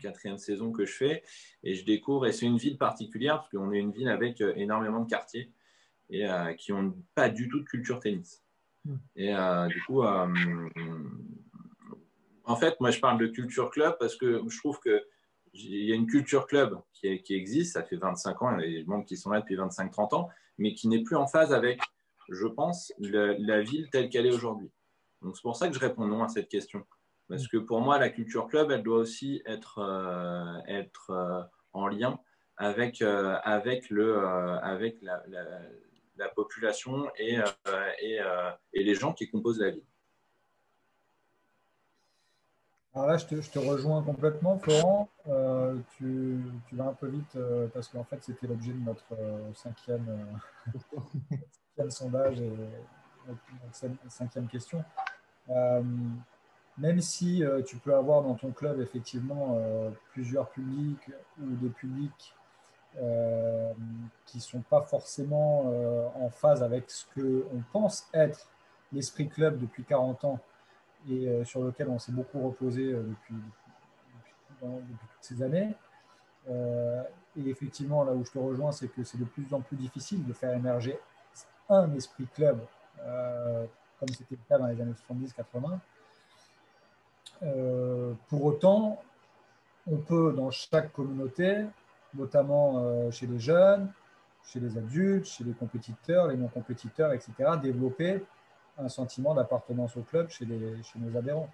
Quatrième saison que je fais. Et je découvre, et c'est une ville particulière, parce qu'on est une ville avec énormément de quartiers et qui n'ont pas du tout de culture tennis. Et du coup, en fait, moi, je parle de culture club parce que je trouve qu'il y a une culture club qui existe, ça fait 25 ans, il y a des membres qui sont là depuis 25-30 ans, mais qui n'est plus en phase avec, je pense, la ville telle qu'elle est aujourd'hui. Donc, c'est pour ça que je réponds non à cette question. Parce que pour moi, la culture club, elle doit aussi être en lien avec la population et les gens qui composent la ville. Alors là, je te rejoins complètement, Florent. Tu vas un peu vite parce qu'en fait, c'était l'objet de notre cinquième sondage et notre cinquième question. Même si tu peux avoir dans ton club effectivement plusieurs publics ou des publics qui ne sont pas forcément en phase avec ce qu'on pense être l'esprit club depuis 40 ans et sur lequel on s'est beaucoup reposé depuis toutes ces années. Et effectivement, là où je te rejoins, c'est que c'est de plus en plus difficile de faire émerger un esprit club comme c'était le cas dans les années 70-80. Pour autant, on peut, dans chaque communauté, notamment chez les jeunes, chez les adultes, chez les compétiteurs, les non-compétiteurs, etc., développer un sentiment d'appartenance au club chez nos adhérents.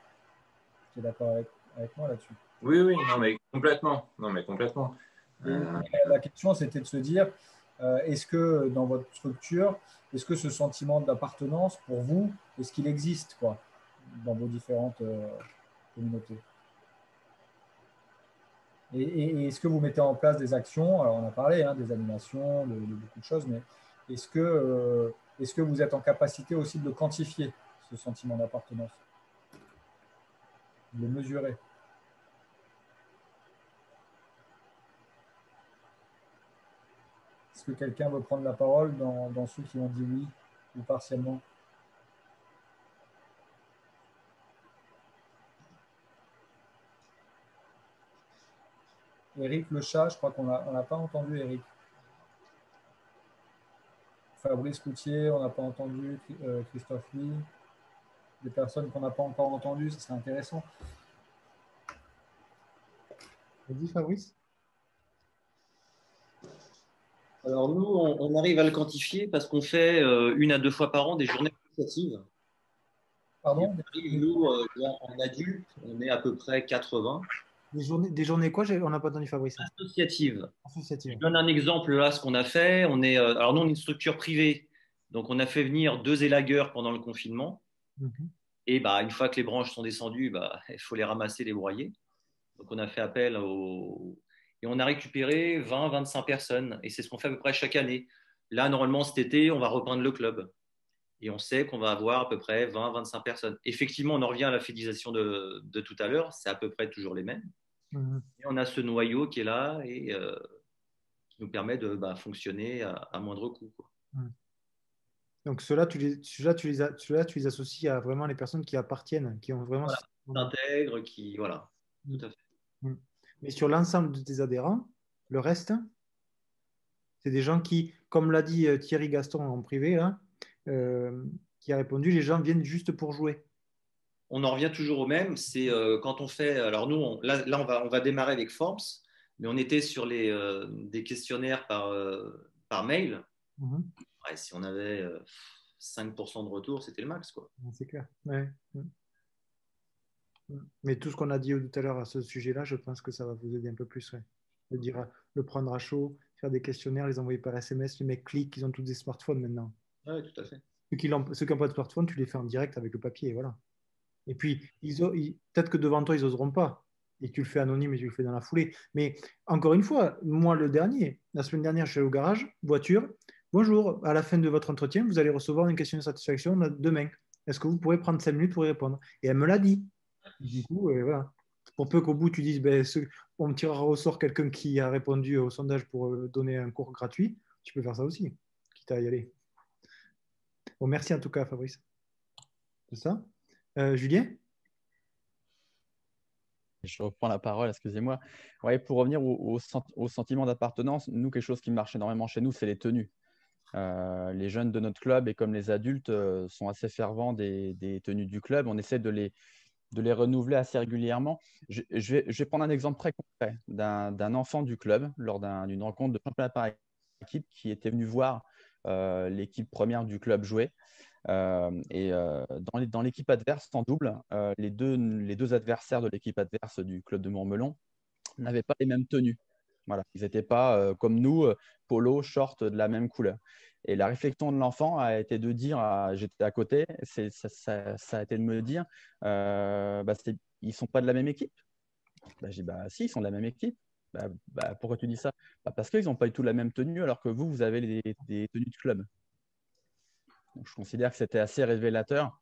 Tu es d'accord avec moi là-dessus? Oui, non, mais complètement. Non, mais complètement. La question, c'était de se dire, est-ce que dans votre structure, est-ce que ce sentiment d'appartenance, pour vous, est-ce qu'il existe quoi, dans vos différentes communautés? Et est-ce que vous mettez en place des actions? Alors, on a parlé des animations, de beaucoup de choses, mais est-ce que vous êtes en capacité aussi de le quantifier, ce sentiment d'appartenance? De le mesurer? Est-ce que quelqu'un veut prendre la parole dans ceux qui ont dit oui ou partiellement? Eric le chat, je crois qu'on n'a pas entendu Eric. Fabrice Coutier, on n'a pas entendu. Christophe Lee. Des personnes qu'on n'a pas encore entendues, ce serait intéressant. Vas-y, Fabrice. Alors nous, on arrive à le quantifier parce qu'on fait 1 à 2 fois par an des journées associatives. Pardon? Nous, en adulte, on est à peu près 80. Des journées quoi? On n'a pas entendu Fabrice. Associatives. Je Associatives. donne un exemple là, ce qu'on a fait. Alors nous, on est une structure privée. Donc, on a fait venir 2 élagueurs pendant le confinement. Mhm. Et bah, une fois que les branches sont descendues, bah, il faut les ramasser, les broyer. Donc, on a fait appel et on a récupéré 20-25 personnes. Et c'est ce qu'on fait à peu près chaque année. Là, normalement, cet été, on va repeindre le club. Et on sait qu'on va avoir à peu près 20-25 personnes. Effectivement, on en revient à la fidélisation de tout à l'heure. C'est à peu près toujours les mêmes. Mhm. Et on a ce noyau qui est là et qui nous permet de fonctionner à moindre coût, quoi. Mhm. Donc ceux-là, tu les associes à vraiment les personnes qui appartiennent, qui ont vraiment. Voilà, s'intègre, voilà, Mhm. tout à fait. Mhm. Mais sur l'ensemble de tes adhérents, le reste, c'est des gens qui, comme l'a dit Thierry Gaston en privé, là, qui a répondu, les gens viennent juste pour jouer. On en revient toujours au même. C'est quand on fait. Alors nous, là, on va démarrer avec Forbes, mais on était sur des questionnaires par mail. Mhm. Ouais, si on avait 5% de retour, c'était le max, quoi. C'est clair. Ouais. Mhm. Mais tout ce qu'on a dit tout à l'heure à ce sujet-là, je pense que ça va vous aider un peu plus. Ouais. De dire, le prendre à chaud, faire des questionnaires, les envoyer par SMS, les mecs cliquent, ils ont tous des smartphones maintenant. Oui, tout à fait. Ceux qui n'ont pas de smartphone, tu les fais en direct avec le papier, voilà. Et puis, peut-être que devant toi, ils n'oseront pas. Et tu le fais anonyme et tu le fais dans la foulée. Mais encore une fois, moi, la semaine dernière, je suis allé au garage, voiture. Bonjour, à la fin de votre entretien, vous allez recevoir une question de satisfaction demain. Est-ce que vous pourrez prendre 5 minutes pour y répondre? Et elle me l'a dit. Du coup, voilà. Pour peu qu'au bout, tu dises, ben, on me tirera au sort quelqu'un qui a répondu au sondage pour donner un cours gratuit, tu peux faire ça aussi, quitte à y aller. Bon, merci en tout cas, Fabrice. C'est ça. Julien? Je reprends la parole, excusez-moi. Ouais, pour revenir au sentiment d'appartenance, nous, quelque chose qui marche énormément chez nous, c'est les tenues. Les jeunes de notre club et comme les adultes sont assez fervents des tenues du club. On essaie de les renouveler assez régulièrement. Je vais prendre un exemple très concret d'un enfant du club lors d'une rencontre de championnat par équipe qui était venu voir l'équipe première du club jouer. Dans l'équipe adverse en double, les deux adversaires de l'équipe adverse du club de Mourmelon n'avaient pas les mêmes tenues. Voilà. Ils n'étaient pas comme nous, polo, short de la même couleur. Et la réflexion de l'enfant a été de dire, j'étais à côté, ça a été de me dire, ils ne sont pas de la même équipe. J'ai dit, si, ils sont de la même équipe. Pourquoi tu dis ça? Parce qu'ils n'ont pas du tout la même tenue alors que vous avez des tenues de club. Donc, je considère que c'était assez révélateur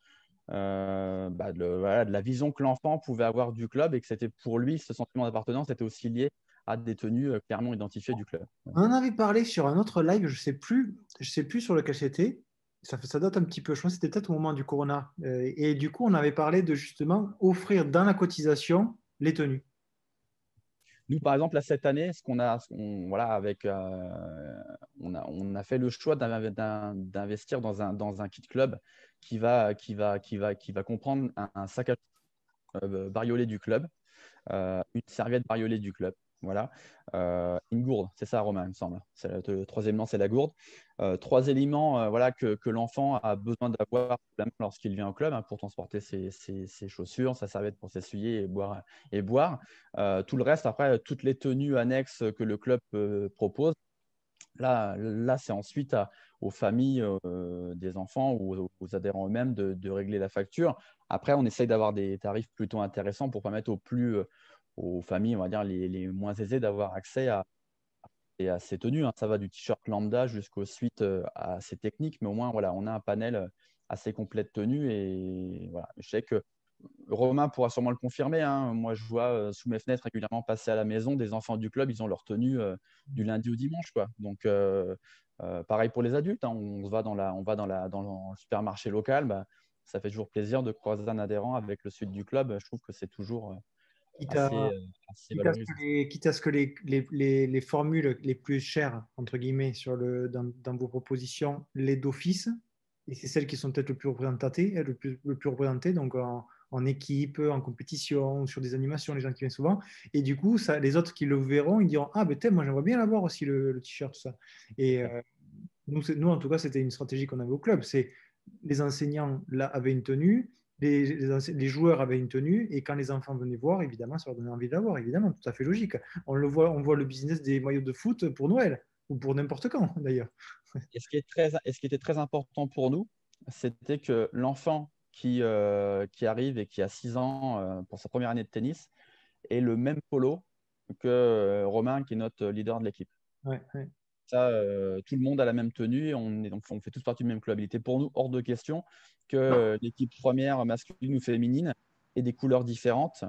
de la vision que l'enfant pouvait avoir du club et que c'était pour lui, ce sentiment d'appartenance était aussi lié à des tenues clairement identifiées du club. On en avait parlé sur un autre live, je sais plus sur lequel c'était. Ça date un petit peu, je pense que c'était peut-être au moment du Corona. Et du coup, on avait parlé de justement offrir dans la cotisation les tenues. Nous, par exemple, là, cette année, on a fait le choix d'investir dans un kit club qui va comprendre un sac à bariolé du club, une serviette bariolée du club. Voilà. Une gourde, c'est ça, Romain, il me semble. Le troisième élément, c'est la gourde. 3 éléments que l'enfant a besoin d'avoir lorsqu'il vient au club pour transporter ses chaussures, sa serviette pour s'essuyer et boire. Tout le reste, après, toutes les tenues annexes que le club propose. Là c'est ensuite aux familles des enfants ou aux adhérents eux-mêmes de régler la facture. Après, on essaye d'avoir des tarifs plutôt intéressants pour permettre aux familles, on va dire, les moins aisées d'avoir accès à ces tenues. Ça va du t-shirt lambda jusqu'aux suites assez techniques, mais au moins, voilà, on a un panel assez complet de tenues. Et voilà, je sais que Romain pourra sûrement le confirmer. Moi, je vois sous mes fenêtres régulièrement passer à la maison des enfants du club. Ils ont leur tenue du lundi au dimanche, quoi. Donc, pareil pour les adultes. On va dans le supermarché local. Ça fait toujours plaisir de croiser un adhérent avec le suite du club. Je trouve que c'est toujours assez valorisant. Quitte à ce que les formules les plus chères, entre guillemets, dans vos propositions, les d'office, et c'est celles qui sont peut-être le plus représentées, donc en équipe, en compétition, sur des animations, les gens qui viennent souvent. Et du coup, les autres qui le verront, ils diront, ah, moi j'aimerais bien l'avoir aussi, le t-shirt, tout ça. Et nous, en tout cas, c'était une stratégie qu'on avait au club. C'est les enseignants là avaient une tenue, les joueurs avaient une tenue et quand les enfants venaient voir, évidemment, ça leur donnait envie de l'avoir, évidemment, tout à fait logique. On voit le business des maillots de foot pour Noël ou pour n'importe quand d'ailleurs. Et ce qui était très important pour nous, c'était que l'enfant qui arrive et qui a 6 ans pour sa première année de tennis ait le même polo que Romain, qui est notre leader de l'équipe. Ouais, ouais. Ça, tout le monde a la même tenue et on fait tous partie du même club. Il était pour nous hors de question que l'équipe première masculine ou féminine ait des couleurs différentes.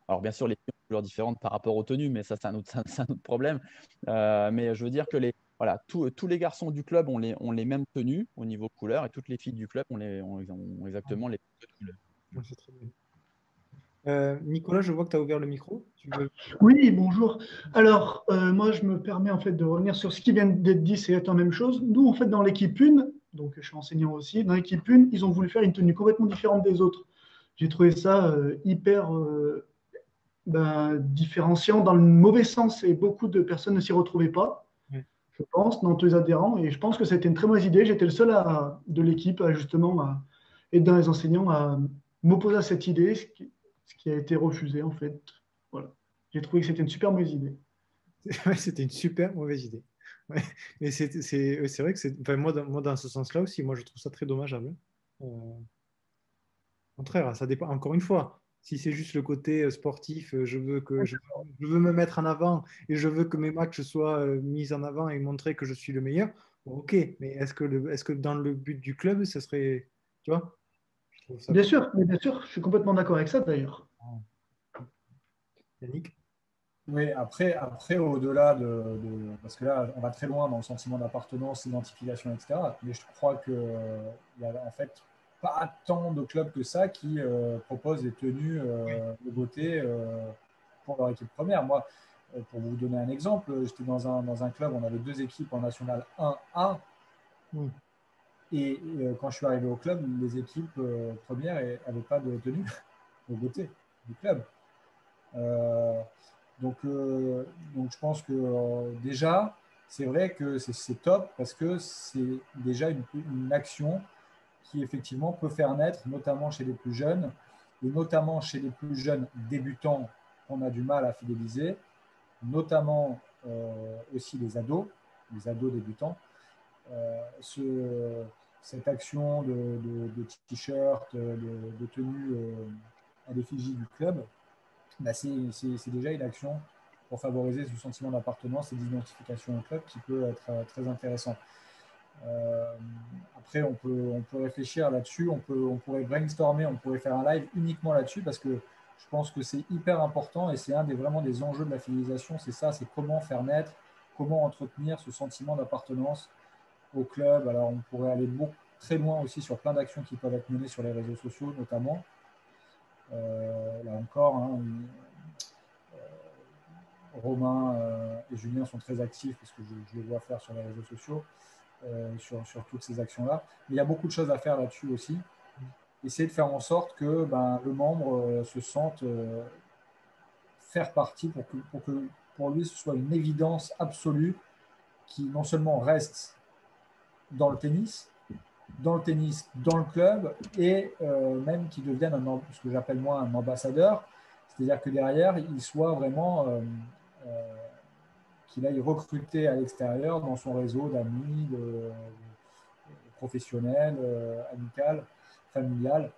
Alors, bien sûr, les filles ont des couleurs différentes par rapport aux tenues, mais ça, c'est un autre problème. Mais je veux dire que voilà, tous les garçons du club ont les mêmes tenues au niveau couleur et toutes les filles du club ont exactement les mêmes couleurs. Ouais, c'est très bien. Nicolas, je vois que tu as ouvert le micro. Oui, bonjour. Alors, moi, je me permets en fait de revenir sur ce qui vient d'être dit, c'est la même chose. Nous, en fait, dans l'équipe 1, donc je suis enseignant aussi, dans l'équipe 1, ils ont voulu faire une tenue complètement différente des autres. J'ai trouvé ça hyper différenciant dans le mauvais sens et beaucoup de personnes ne s'y retrouvaient pas, je pense, dans tous les adhérents. Et je pense que c'était une très mauvaise idée. J'étais le seul de l'équipe justement et dans les enseignants à m'opposer à cette idée, ce qui a été refusé en fait. Voilà. J'ai trouvé que c'était une super mauvaise idée. Ouais, c'était une super mauvaise idée. Ouais. Mais c'est vrai que c'est. Enfin, moi, dans ce sens-là aussi, moi, je trouve ça très dommageable. Au contraire, ça dépend. Encore une fois, si c'est juste le côté sportif, je veux me mettre en avant et je veux que mes matchs soient mis en avant et montrer que je suis le meilleur. Bon, ok, mais est-ce que dans le but du club, ça serait. Tu vois? Je trouve ça bien sûr, je suis complètement d'accord avec ça d'ailleurs. Yannick? Oui, après au-delà parce que là, on va très loin dans le sentiment d'appartenance, l'identification, etc. Mais je crois qu'il n'y a en fait pas tant de clubs que ça qui proposent des tenues de beauté pour leur équipe première. Moi, pour vous donner un exemple, j'étais dans un club, on avait 2 équipes en National 1A. Et quand je suis arrivé au club, les équipes premières n'avaient pas de tenue de beauté du club. Donc, je pense que déjà, c'est vrai que c'est top parce que c'est déjà une action qui effectivement peut faire naître, notamment chez les plus jeunes, et notamment chez les plus jeunes débutants qu'on a du mal à fidéliser, notamment aussi les ados débutants. Cette action de t-shirt, de tenue à l'effigie du club, c'est déjà une action pour favoriser ce sentiment d'appartenance et d'identification au club qui peut être très intéressant. Après, on peut réfléchir là-dessus, on pourrait brainstormer, on pourrait faire un live uniquement là-dessus parce que je pense que c'est hyper important et c'est vraiment des enjeux de la fidélisation, c'est ça, c'est comment faire naître, comment entretenir ce sentiment d'appartenance au club. Alors, on pourrait aller très loin aussi sur plein d'actions qui peuvent être menées sur les réseaux sociaux notamment. Là encore, Romain et Julien sont très actifs parce que je les vois faire sur les réseaux sociaux, sur toutes ces actions-là. Mais il y a beaucoup de choses à faire là-dessus aussi. Essayer de faire en sorte que le membre se sente faire partie pour lui ce soit une évidence absolue qui non seulement reste dans le tennis, dans le club et même qui devienne ce que j'appelle moi un ambassadeur, c'est-à-dire que derrière, il soit vraiment qu'il aille recruter à l'extérieur dans son réseau d'amis, de professionnels, amical, familial,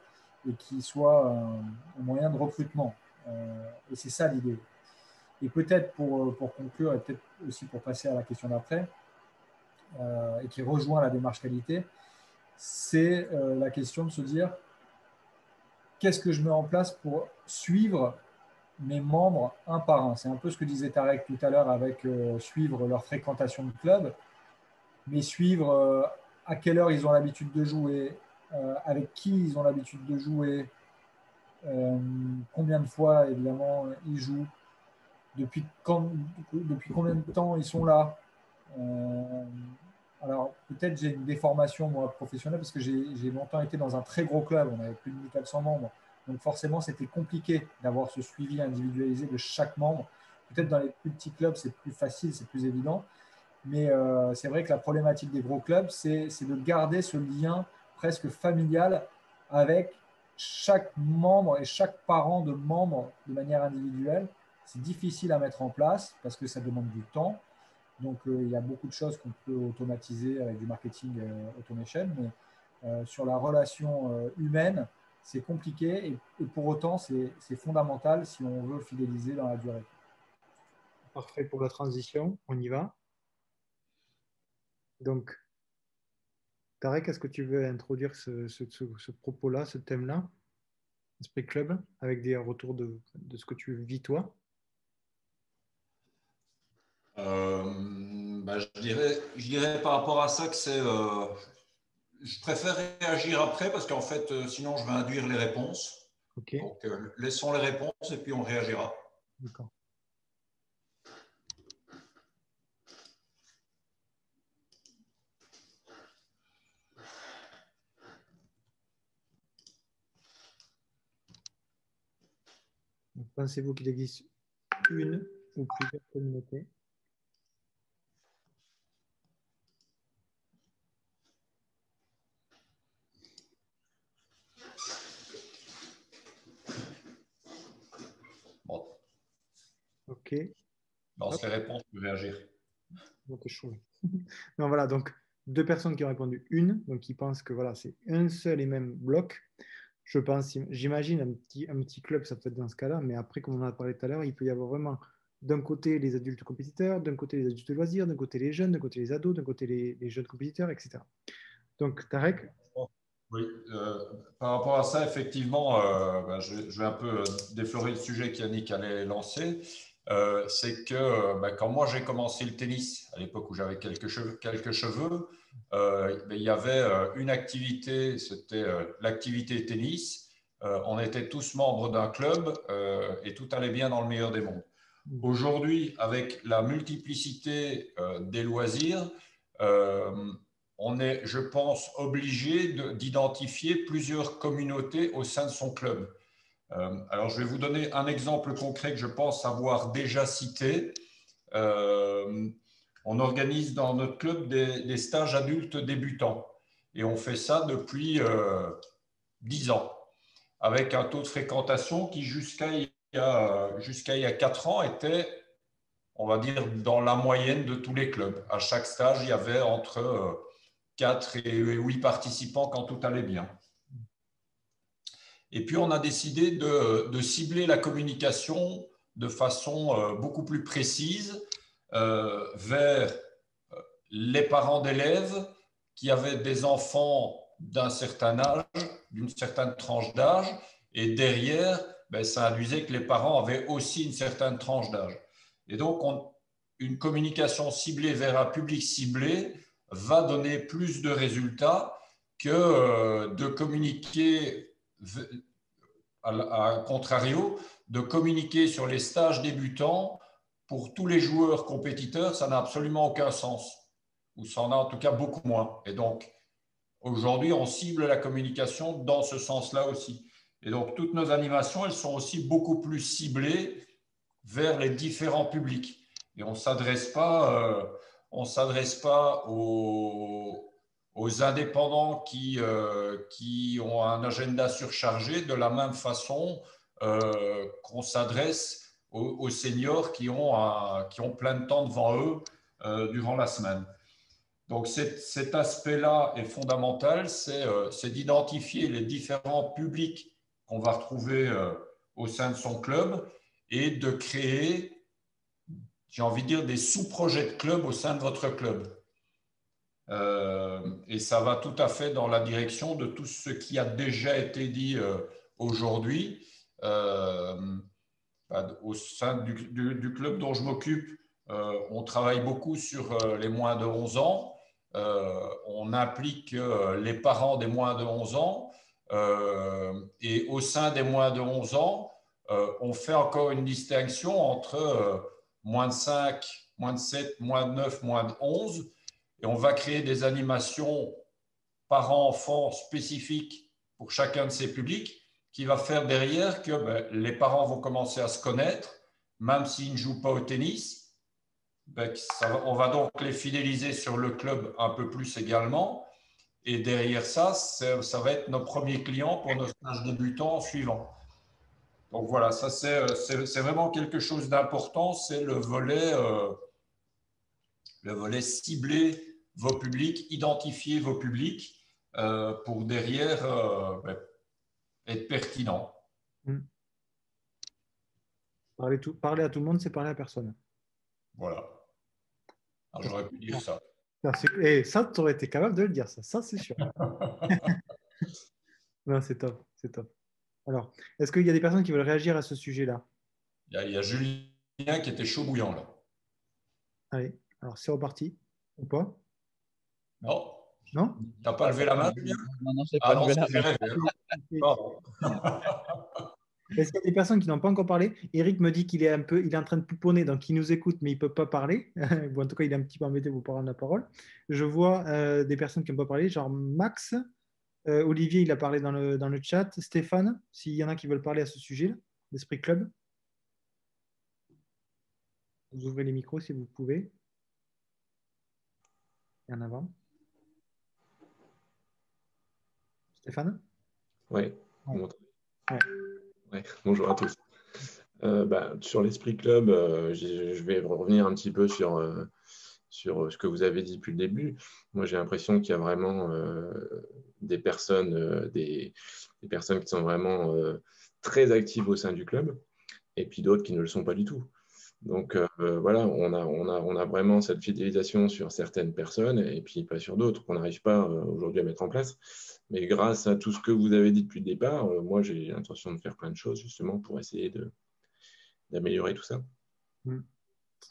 et qui soit un moyen de recrutement. Et c'est ça l'idée. Et peut-être pour conclure, et peut-être aussi pour passer à la question d'après, et qui rejoint la démarche qualité, c'est la question de se dire qu'est-ce que je mets en place pour suivre mes membres un par un. C'est un peu ce que disait Tarek tout à l'heure avec suivre leur fréquentation de club, mais suivre à quelle heure ils ont l'habitude de jouer, avec qui ils ont l'habitude de jouer, combien de fois évidemment ils jouent, depuis combien de temps ils sont là. Alors, peut-être j'ai une déformation, moi, professionnelle, parce que j'ai longtemps été dans un très gros club. On avait plus de 1400 membres. Donc, forcément, c'était compliqué d'avoir ce suivi individualisé de chaque membre. Peut-être dans les plus petits clubs, c'est plus facile, c'est plus évident. Mais c'est vrai que la problématique des gros clubs, c'est de garder ce lien presque familial avec chaque membre et chaque parent de membre de manière individuelle, c'est difficile à mettre en place parce que ça demande du temps. Donc, il y a beaucoup de choses qu'on peut automatiser avec du marketing automation, mais sur la relation humaine, c'est compliqué et pour autant, c'est fondamental si on veut fidéliser dans la durée. Parfait pour la transition, on y va. Donc, Tarek, est-ce que tu veux introduire ce propos-là, ce thème-là, Esprit Club, avec des retours de ce que tu vis toi? Je dirais par rapport à ça que c'est. Je préfère réagir après parce qu'en fait, sinon, je vais induire les réponses. Ok. Donc, laissons les réponses et puis on réagira. D'accord. Pensez-vous qu'il existe une ou plusieurs communautés? Bon. Ok. Dans ces réponses, je vais réagir. Donc, non, voilà, donc 2 personnes qui ont répondu une, donc qui pensent que voilà, c'est un seul et même bloc. Je pense, j'imagine un petit club, ça peut être dans ce cas-là, mais après, comme on en a parlé tout à l'heure, il peut y avoir vraiment d'un côté les adultes compétiteurs, d'un côté les adultes de loisirs, d'un côté les jeunes, d'un côté les ados, d'un côté les jeunes compétiteurs, etc. Donc, Tarek? Oui, par rapport à ça, effectivement, je vais un peu déflorer le sujet qu'Yannick allait lancer. C'est que quand moi j'ai commencé le tennis, à l'époque où j'avais quelques cheveux, il y avait une activité, c'était l'activité tennis. On était tous membres d'un club et tout allait bien dans le meilleur des mondes. Aujourd'hui, avec la multiplicité des loisirs, on est, je pense, obligé d'identifier plusieurs communautés au sein de son club. Alors, je vais vous donner un exemple concret que je pense avoir déjà cité. On organise dans notre club des stages adultes débutants et on fait ça depuis 10 ans avec un taux de fréquentation qui jusqu'à il y a 4 ans était, on va dire, dans la moyenne de tous les clubs. À chaque stage, il y avait entre 4 et 8 participants quand tout allait bien. Et puis, on a décidé de cibler la communication de façon beaucoup plus précise vers les parents d'élèves qui avaient des enfants d'un certain âge, d'une certaine tranche d'âge, et derrière, ça induisait que les parents avaient aussi une certaine tranche d'âge. Et donc, une communication ciblée vers un public ciblé va donner plus de résultats que de communiquer, à contrario, de communiquer sur les stages débutants pour tous les joueurs compétiteurs, ça n'a absolument aucun sens, ou ça en a en tout cas beaucoup moins. Et donc, aujourd'hui, on cible la communication dans ce sens-là aussi. Et donc, toutes nos animations, elles sont aussi beaucoup plus ciblées vers les différents publics. Et on ne s'adresse pas aux indépendants qui ont un agenda surchargé de la même façon qu'on s'adresse aux seniors qui ont plein de temps devant eux durant la semaine. Donc cet aspect-là est fondamental, c'est d'identifier les différents publics qu'on va retrouver au sein de son club et de créer, j'ai envie de dire, des sous-projets de club au sein de votre club. Et ça va tout à fait dans la direction de tout ce qui a déjà été dit aujourd'hui. Au sein du club dont je m'occupe, on travaille beaucoup sur les moins de 11 ans. On implique les parents des moins de 11 ans. Et au sein des moins de 11 ans, on fait encore une distinction entre moins de 5, moins de 7, moins de 9, moins de 11. Et on va créer des animations parents-enfants spécifiques pour chacun de ces publics qui va faire derrière que les parents vont commencer à se connaître, même s'ils ne jouent pas au tennis. On va donc les fidéliser sur le club un peu plus également. Et derrière ça, ça va être nos premiers clients pour nos stages débutants suivants. Donc voilà, ça c'est vraiment quelque chose d'important, c'est le volet cibler vos publics, identifier vos publics pour derrière être pertinent. Parler à tout le monde, c'est parler à personne. Voilà. Alors, j'aurais pu dire ça. Et ça, tu aurais été capable de le dire, ça c'est sûr. Non, c'est top, c'est top. Alors, est-ce qu'il y a des personnes qui veulent réagir à ce sujet-là? Il y a Julien qui était chaud bouillant là. Allez, alors c'est reparti, ou pas? Non. Non? Tu n'as pas levé la main, Julien? Non, je n'ai pas levé la main. Pardon. Est-ce qu'il y a des personnes qui n'ont pas encore parlé? Eric me dit qu'il est en train de pouponner, donc il nous écoute, mais il ne peut pas parler. Bon, en tout cas, il est un petit peu embêté pour prendre la parole. Je vois des personnes qui n'ont pas parlé, genre Max, Olivier, il a parlé dans le chat. Stéphane, s'il y en a qui veulent parler à ce sujet, l'Esprit Club. Vous ouvrez les micros si vous pouvez. Et en avant. Stéphane? Oui. Ouais. Ouais. Bonjour à tous. Sur l'Esprit Club, je vais revenir un petit peu sur ce que vous avez dit depuis le début. Moi, j'ai l'impression qu'il y a vraiment des personnes qui sont vraiment très actives au sein du club, et puis d'autres qui ne le sont pas du tout. Donc voilà, on a vraiment cette fidélisation sur certaines personnes et puis pas sur d'autres qu'on n'arrive pas aujourd'hui à mettre en place. Mais grâce à tout ce que vous avez dit depuis le départ, moi j'ai l'intention de faire plein de choses justement pour essayer d'améliorer tout ça.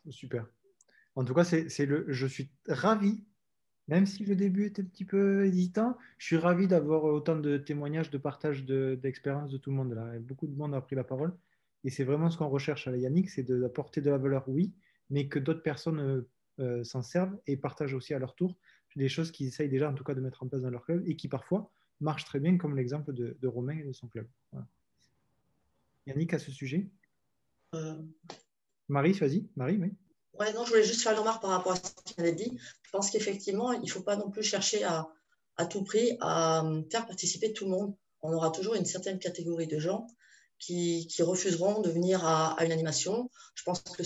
Super. En tout cas, je suis ravi, même si le début était un petit peu hésitant, je suis ravi d'avoir autant de témoignages, de partage d'expériences de tout le monde là. Beaucoup de monde a pris la parole. Et c'est vraiment ce qu'on recherche à Yannick, c'est d'apporter de la valeur, oui, mais que d'autres personnes s'en servent et partagent aussi à leur tour des choses qu'ils essayent déjà en tout cas de mettre en place dans leur club et qui parfois marchent très bien, comme l'exemple de Romain et de son club. Voilà. Yannick, à ce sujet Marie, vas-y. Marie, oui. Ouais, non, je voulais juste faire une remarque par rapport à ce qu'il avait dit. Je pense qu'effectivement, il ne faut pas non plus chercher à tout prix à faire participer tout le monde. On aura toujours une certaine catégorie de gens qui refuseront de venir à une animation. Je pense que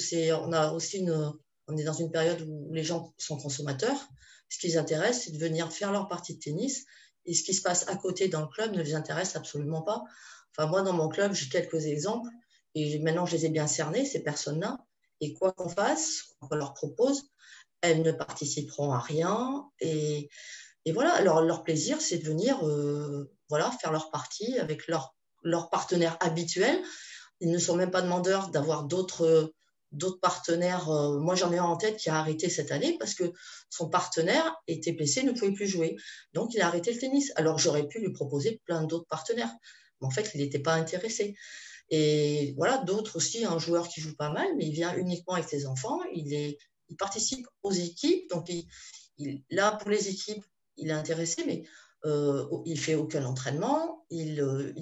on est dans une période où les gens sont consommateurs. Ce qui les intéresse, c'est de venir faire leur partie de tennis. Et ce qui se passe à côté dans le club ne les intéresse absolument pas. Enfin, moi, dans mon club, j'ai quelques exemples. Et maintenant, je les ai bien cernés, ces personnes-là. Et quoi qu'on fasse, quoi qu'on leur propose, elles ne participeront à rien. Et voilà, leur plaisir, c'est de venir faire leur partie avec leurs partenaires habituels. Ils ne sont même pas demandeurs d'avoir d'autres partenaires. Moi, j'en ai un en tête qui a arrêté cette année parce que son partenaire était blessé, ne pouvait plus jouer. Donc, il a arrêté le tennis. Alors, j'aurais pu lui proposer plein d'autres partenaires. Mais en fait, il n'était pas intéressé. Et voilà, d'autres aussi, un joueur qui joue pas mal, mais il vient uniquement avec ses enfants. Il participe aux équipes. Donc, là, pour les équipes, il est intéressé, mais il fait aucun entraînement. Il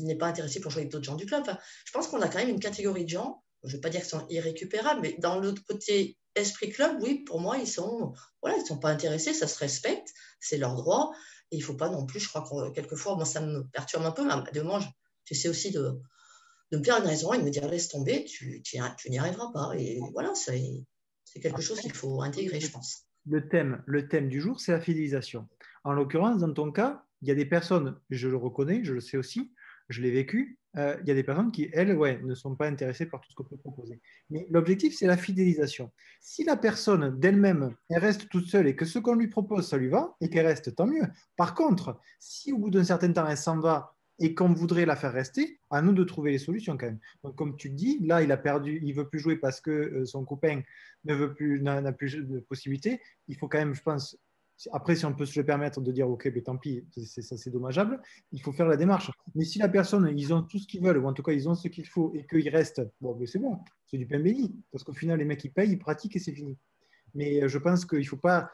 n'est pas intéressé pour jouer avec d'autres gens du club. Enfin, je pense qu'on a quand même une catégorie de gens, je ne vais pas dire qu'ils sont irrécupérables, mais dans l'autre côté esprit club, oui, pour moi, ils sont pas intéressés, ça se respecte, c'est leur droit. Et il ne faut pas non plus, je crois que quelquefois, moi, ça me perturbe un peu, mais de moi, j'essaie aussi de me faire une raison et de me dire laisse tomber, tu n'y arriveras pas. Et voilà, c'est quelque chose qu'il faut intégrer, je pense. Le thème du jour, c'est la fidélisation. En l'occurrence, dans ton cas, il y a des personnes, je le reconnais, je le sais aussi, je l'ai vécu, il y a des personnes qui, elles, ne sont pas intéressées par tout ce qu'on peut proposer. Mais l'objectif, c'est la fidélisation. Si la personne d'elle-même, elle reste toute seule et que ce qu'on lui propose, ça lui va, et qu'elle reste, tant mieux. Par contre, si au bout d'un certain temps, elle s'en va et qu'on voudrait la faire rester, à nous de trouver les solutions quand même. Donc, comme tu le dis, là, il a perdu, il ne veut plus jouer parce que son copain n'a plus de possibilité. Il faut quand même, je pense, après, si on peut se le permettre de dire, OK, mais tant pis, c'est dommageable, il faut faire la démarche. Mais si la personne, ils ont tout ce qu'ils veulent, ou en tout cas, ils ont ce qu'il faut, et qu'ils restent, bon, mais c'est bon, c'est du pain béni. Parce qu'au final, les mecs, ils payent, ils pratiquent et c'est fini. Mais je pense qu'il ne faut pas...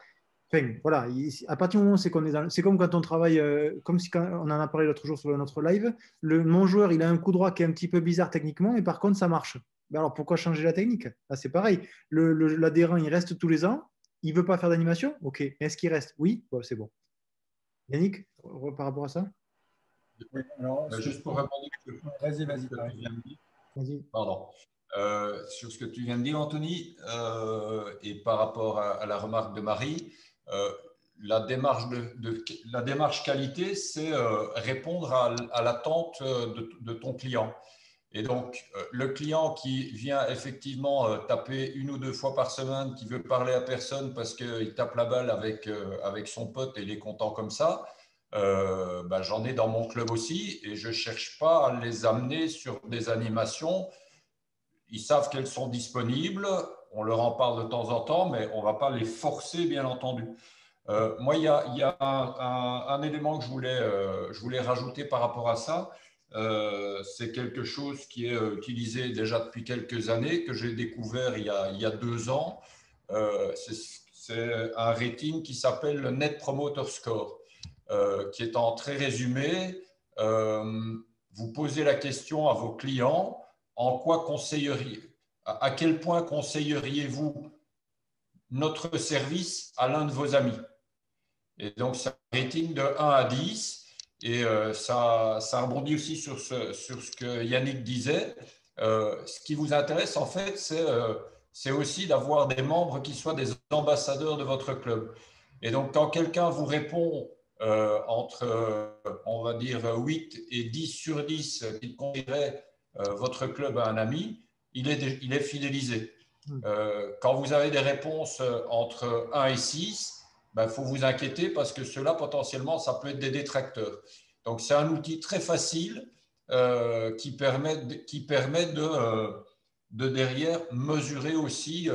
Enfin, voilà, à partir du moment où c'est qu'on est dans... C'est comme quand on travaille, comme si quand on en a parlé l'autre jour sur notre live, mon joueur, il a un coup droit qui est un petit peu bizarre techniquement, mais par contre, ça marche. Ben alors, pourquoi changer la technique? Là, c'est pareil. L'adhérent, il reste tous les ans. Il ne veut pas faire d'animation? OK. Est-ce qu'il reste? Oui, bon, c'est bon. Yannick, par rapport à ça? Oui, alors, Juste pour répondre vas-y, sur ce que tu viens de dire. Vas-y. Pardon. Sur ce que tu viens de dire, Anthony, et par rapport à la remarque de Marie, la démarche qualité, c'est répondre à l'attente de ton client. Et donc, le client qui vient effectivement taper 1 ou 2 fois par semaine, qui veut parler à personne parce qu'il tape la balle avec son pote et il est content comme ça, j'en ai dans mon club aussi et je ne cherche pas à les amener sur des animations. Ils savent qu'elles sont disponibles, on leur en parle de temps en temps, mais on ne va pas les forcer, bien entendu. Moi, il y a un élément que je voulais rajouter par rapport à ça. C'est quelque chose qui est utilisé déjà depuis quelques années, que j'ai découvert il y a 2 ans. C'est un rating qui s'appelle le Net Promoter Score, qui est en très résumé. Vous posez la question à vos clients, en quoi à quel point conseilleriez-vous notre service à l'un de vos amis? Et donc, c'est un rating de 1 à 10. Et ça rebondit aussi sur ce que Yannick disait. Ce qui vous intéresse, en fait, c'est aussi d'avoir des membres qui soient des ambassadeurs de votre club. Et donc, quand quelqu'un vous répond entre, on va dire, 8 et 10 sur 10 qu'il confierait votre club à un ami, il est fidélisé. Quand vous avez des réponses entre 1 et 6, il faut vous inquiéter parce que ceux-là, potentiellement, ça peut être des détracteurs. Donc, c'est un outil très facile qui permet de derrière mesurer aussi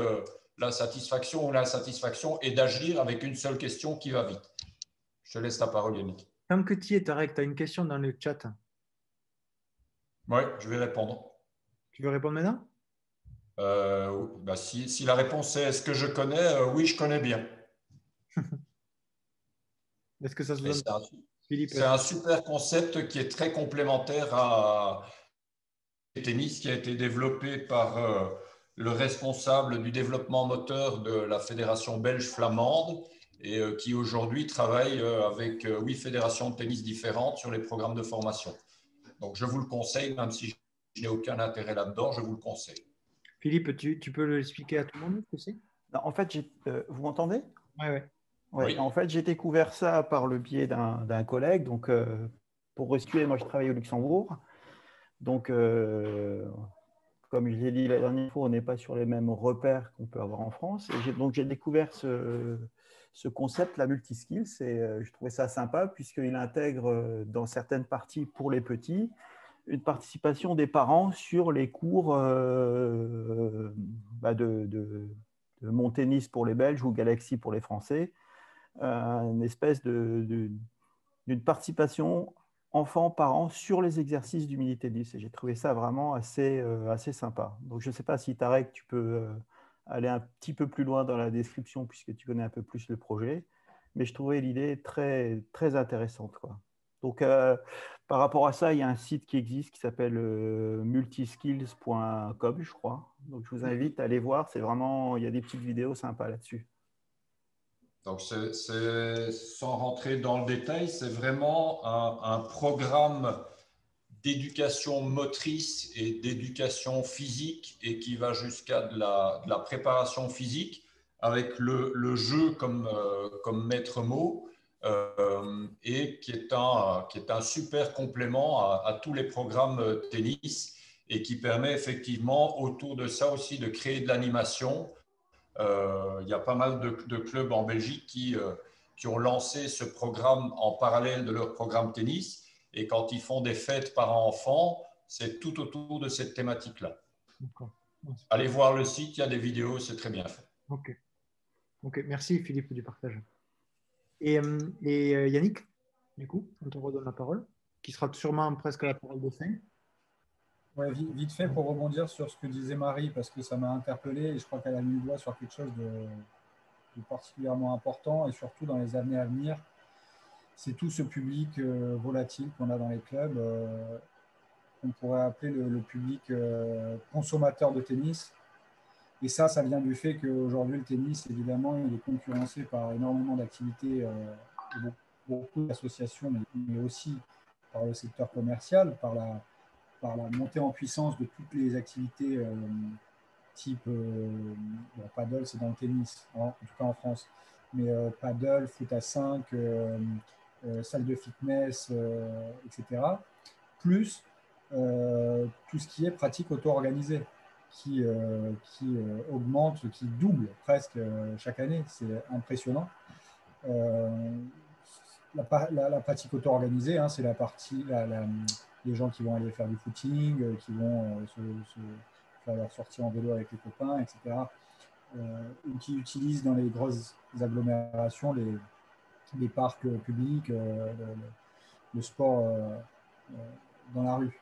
la satisfaction ou l'insatisfaction et d'agir avec une seule question qui va vite. Je te laisse la parole, Yannick. Tant que tu y es, Tarek, tu as une question dans le chat. Oui, je vais répondre. Tu veux répondre maintenant? Si la réponse est est-ce que je connais, oui, je connais bien. Est-ce que ça se donne, Philippe? C'est un super concept qui est très complémentaire à tennis, qui a été développé par le responsable du développement moteur de la fédération belge flamande et qui aujourd'hui travaille avec 8 fédérations de tennis différentes sur les programmes de formation. Donc, je vous le conseille, même si je n'ai aucun intérêt là-dedans, je vous le conseille. Philippe, tu peux l'expliquer à tout le monde ce que c'est? En fait, vous m'entendez? Oui. Ouais, en fait, j'ai découvert ça par le biais d'un collègue. Donc, pour resituer, moi, je travaille au Luxembourg. Donc, comme je l'ai dit la dernière fois, on n'est pas sur les mêmes repères qu'on peut avoir en France. Et donc, j'ai découvert ce concept, la multiskills, et je trouvais ça sympa puisqu'il intègre dans certaines parties pour les petits une participation des parents sur les cours de Mon Tennis pour les Belges ou Galaxy pour les Français. Une espèce d'une participation enfants-parents sur les exercices du mini-tennis. Et j'ai trouvé ça vraiment assez sympa. Donc, je ne sais pas si Tarek, tu peux aller un petit peu plus loin dans la description puisque tu connais un peu plus le projet. Mais je trouvais l'idée très, très intéressante, quoi. Donc, par rapport à ça, il y a un site qui existe qui s'appelle multiskills.com, je crois. Donc, je vous invite à aller voir. C'est vraiment, il y a des petites vidéos sympas là-dessus. Donc, sans rentrer dans le détail, c'est vraiment un programme d'éducation motrice et d'éducation physique et qui va jusqu'à de la préparation physique avec le jeu comme maître mot et qui est un super complément à tous les programmes tennis et qui permet effectivement autour de ça aussi de créer de l'animation. Il y a pas mal de clubs en Belgique qui ont lancé ce programme en parallèle de leur programme tennis. Et quand ils font des fêtes parents-enfants, c'est tout autour de cette thématique-là. Allez voir le site, il y a des vidéos, c'est très bien fait. Ok, merci Philippe du partage. Et Yannick, du coup, on te redonne la parole, qui sera sûrement presque la parole de fin. Ouais, vite fait pour rebondir sur ce que disait Marie, parce que ça m'a interpellé et je crois qu'elle a mis le doigt sur quelque chose de particulièrement important et surtout dans les années à venir. C'est tout ce public volatile qu'on a dans les clubs, qu'on pourrait appeler le public consommateur de tennis. Et ça vient du fait qu'aujourd'hui, le tennis, évidemment, il est concurrencé par énormément d'activités, beaucoup d'associations, mais aussi par le secteur commercial, par la montée en puissance de toutes les activités type paddle, c'est dans le tennis, en tout cas en France, mais paddle, foot à 5, salle de fitness, etc. Plus tout ce qui est pratique auto-organisée qui augmente, qui double presque chaque année. C'est impressionnant. La pratique auto-organisée, hein, c'est la partie, les gens qui vont aller faire du footing, qui vont se faire leur sortie en vélo avec les copains, etc. Ou qui utilisent dans les grosses agglomérations les parcs publics, le sport dans la rue.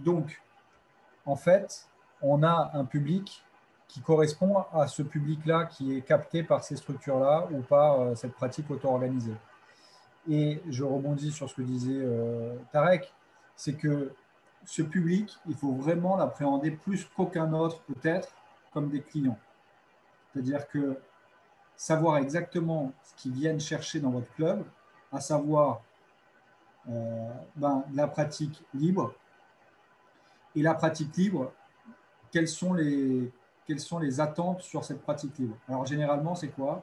Donc, en fait, on a un public qui correspond à ce public-là qui est capté par ces structures-là ou par cette pratique auto-organisée. Et je rebondis sur ce que disait Tarek, c'est que ce public, il faut vraiment l'appréhender plus qu'aucun autre peut-être comme des clients. C'est-à-dire que savoir exactement ce qu'ils viennent chercher dans votre club, à savoir la pratique libre. Et la pratique libre, quelles sont les attentes sur cette pratique libre? Alors généralement, c'est quoi?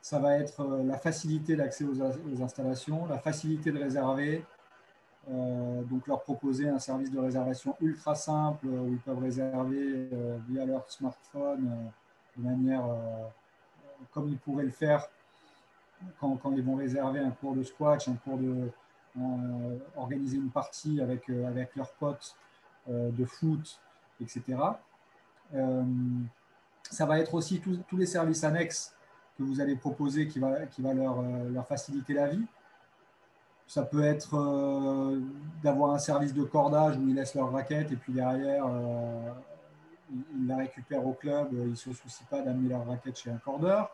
Ça va être la facilité d'accès aux installations, la facilité de réserver, donc leur proposer un service de réservation ultra simple où ils peuvent réserver via leur smartphone de manière comme ils pourraient le faire quand ils vont réserver un cours de squash, un cours de organiser une partie avec leurs potes de foot, etc. Ça va être aussi tous les services annexes que vous allez proposer qui va leur faciliter la vie. Ça peut être d'avoir un service de cordage où ils laissent leur raquette et puis derrière, ils la récupèrent au club, ils ne se soucient pas d'amener leur raquette chez un cordeur.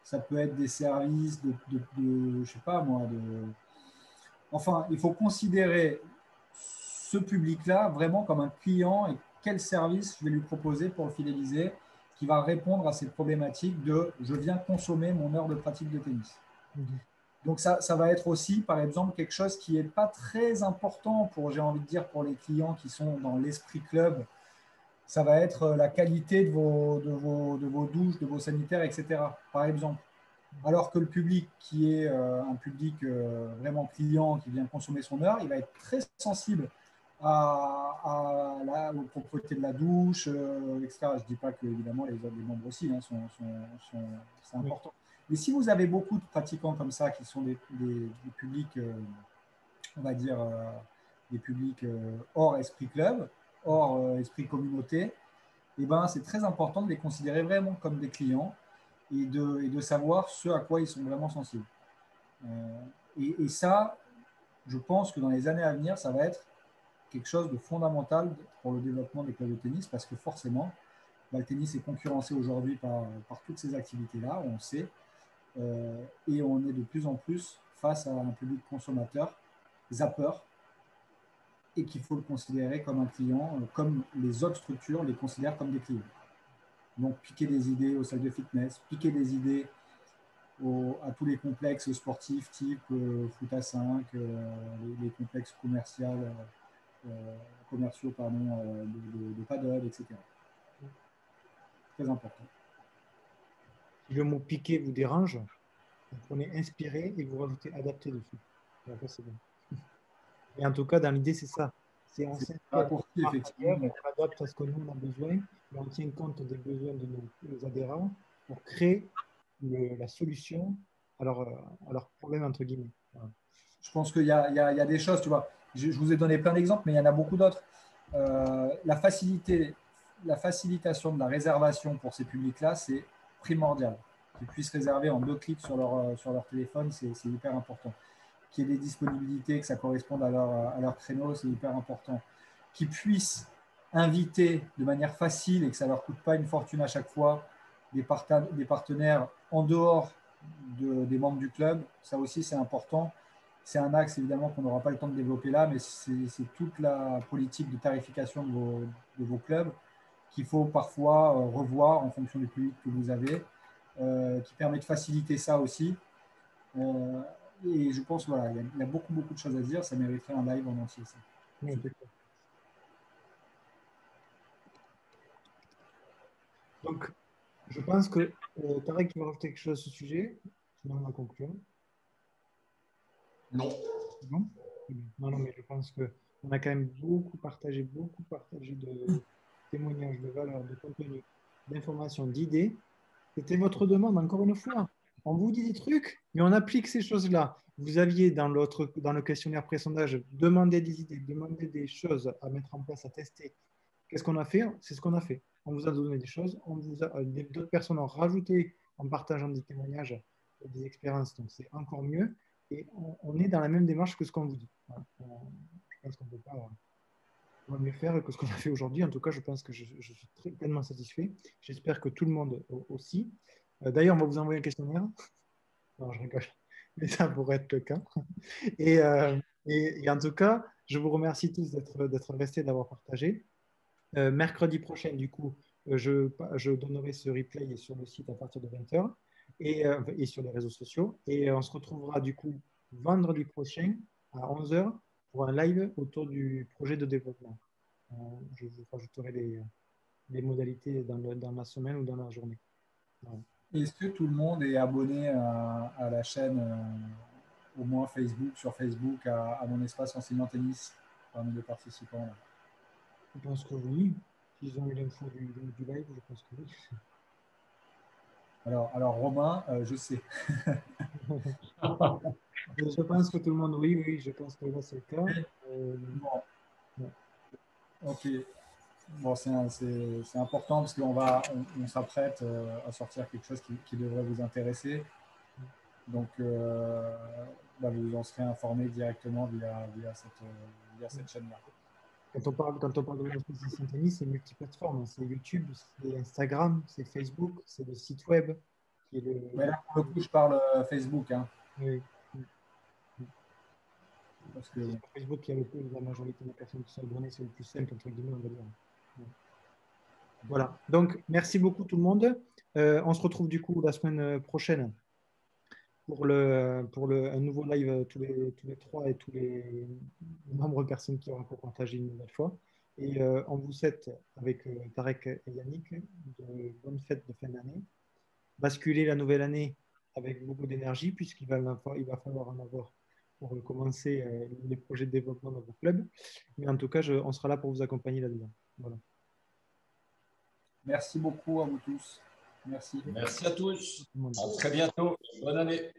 Ça peut être des services je sais pas moi, Enfin, il faut considérer ce public-là vraiment comme un client et quel service je vais lui proposer pour le fidéliser qui va répondre à ces problématiques de « je viens consommer mon heure de pratique de tennis ». Donc, ça va être aussi, par exemple, quelque chose qui n'est pas très important j'ai envie de dire, pour les clients qui sont dans l'esprit club. Ça va être la qualité de vos douches, de vos sanitaires, etc., par exemple. Alors que le public qui est un public vraiment client, qui vient consommer son heure, il va être très sensible aux propriétés de la douche, etc. Je ne dis pas que, évidemment, les membres aussi c'est important. Mais si vous avez beaucoup de pratiquants comme ça, qui sont des publics, on va dire, des publics hors esprit club, hors esprit communauté, eh ben, c'est très important de les considérer vraiment comme des clients et de savoir ce à quoi ils sont vraiment sensibles. Et ça, je pense que dans les années à venir, ça va être quelque chose de fondamental pour le développement des clubs de tennis parce que forcément, le tennis est concurrencé aujourd'hui par toutes ces activités-là, on le sait, et on est de plus en plus face à un public consommateur, zappeur, et qu'il faut le considérer comme un client, comme les autres structures les considèrent comme des clients. Donc, piquer des idées aux salles de fitness, piquer des idées à tous les complexes sportifs type foot à 5, les complexes commerciaux de paddle, etc. Très important. Si le mot piquer vous dérange, vous prenez inspirer et vous rajoutez adapter dessus. Et après, c'est bon. Et en tout cas, dans l'idée, c'est ça. C'est on s'inspire, effectivement. on adapte à ce que nous on a besoin, et on tient compte des besoins de nos adhérents pour créer la solution à leur problème, entre guillemets. Voilà. Je pense qu'il y a des choses, tu vois. Je vous ai donné plein d'exemples, mais il y en a beaucoup d'autres. La facilitation de la réservation pour ces publics-là, c'est primordial. Qu'ils puissent réserver en 2 clics sur leur téléphone, c'est hyper important. Qu'il y ait des disponibilités, que ça corresponde à leur créneau, c'est hyper important. Qu'ils puissent inviter de manière facile et que ça ne leur coûte pas une fortune à chaque fois des partenaires en dehors des membres du club, ça aussi c'est important. C'est un axe évidemment qu'on n'aura pas le temps de développer là, mais c'est toute la politique de tarification de vos clubs qu'il faut parfois revoir en fonction du public que vous avez qui permet de faciliter ça aussi. Et je pense, voilà, il y a beaucoup de choses à dire. Ça mériterait un live en entier. Ça. Oui, donc, je pense que Tarek, tu veux rajouter quelque chose à ce sujet? Sinon, on va conclure. Non. Non, non, mais je pense qu'on a quand même beaucoup partagé de témoignages, de valeurs, de contenu, d'informations, d'idées. C'était votre demande, encore une fois. On vous dit des trucs, mais on applique ces choses-là. Vous aviez dans le questionnaire pré-sondage demandé des idées, demandé des choses à mettre en place, à tester. Qu'est-ce qu'on a fait? C'est ce qu'on a fait. On vous a donné des choses, d'autres personnes ont rajouté en partageant des témoignages, des expériences, donc c'est encore mieux. Et on est dans la même démarche que ce qu'on vous dit. Voilà. Je pense qu'on ne peut pas mieux faire que ce qu'on a fait aujourd'hui. En tout cas, je pense que je suis pleinement satisfait. J'espère que tout le monde aussi. D'ailleurs, on va vous envoyer un questionnaire. Non, je rigole. Mais ça pourrait être le cas. Et en tout cas, je vous remercie tous d'être restés, d'avoir partagé. Mercredi prochain, du coup, je donnerai ce replay sur le site à partir de 20h et sur les réseaux sociaux. Et on se retrouvera du coup vendredi prochain à 11h pour un live autour du projet de développement. Je vous rajouterai les modalités dans la semaine ou dans la journée. Voilà. Est-ce que tout le monde est abonné à la chaîne, au moins Facebook, sur Facebook, à mon espace enseignement tennis parmi les participants là? Je pense que oui. S'ils ont eu l'info du live, je pense que oui. Alors Romain, je sais. Je pense que tout le monde, oui, je pense que là, c'est le cas. Bon. Ouais. Ok. Bon, c'est important parce qu'on on s'apprête à sortir quelque chose qui devrait vous intéresser. Donc, vous en serez informé directement via cette chaîne-là. Quand on parle de l'inspection tennis, c'est multiplateforme. C'est YouTube, c'est Instagram, c'est Facebook, c'est le site web. Mais là, pour le coup, je parle Facebook. Hein. Oui. Parce que... C'est Facebook qui a la majorité des personnes qui sont abonnées, c'est le plus simple, entre guillemets, on va dire. Ouais. Voilà. Donc, merci beaucoup tout le monde. On se retrouve du coup la semaine prochaine pour un nouveau live tous les trois et tous les nombreuses personnes qui auront partagé une nouvelle fois. Et on vous souhaite, avec Tarek et Yannick, de bonnes fêtes de fin d'année. Basculer la nouvelle année avec beaucoup d'énergie, puisqu'il va falloir en avoir pour commencer les projets de développement dans vos clubs. Mais en tout cas, on sera là pour vous accompagner là-dedans. Voilà. Merci beaucoup à vous tous. Merci. Merci à tous. À très bientôt. Bonne année.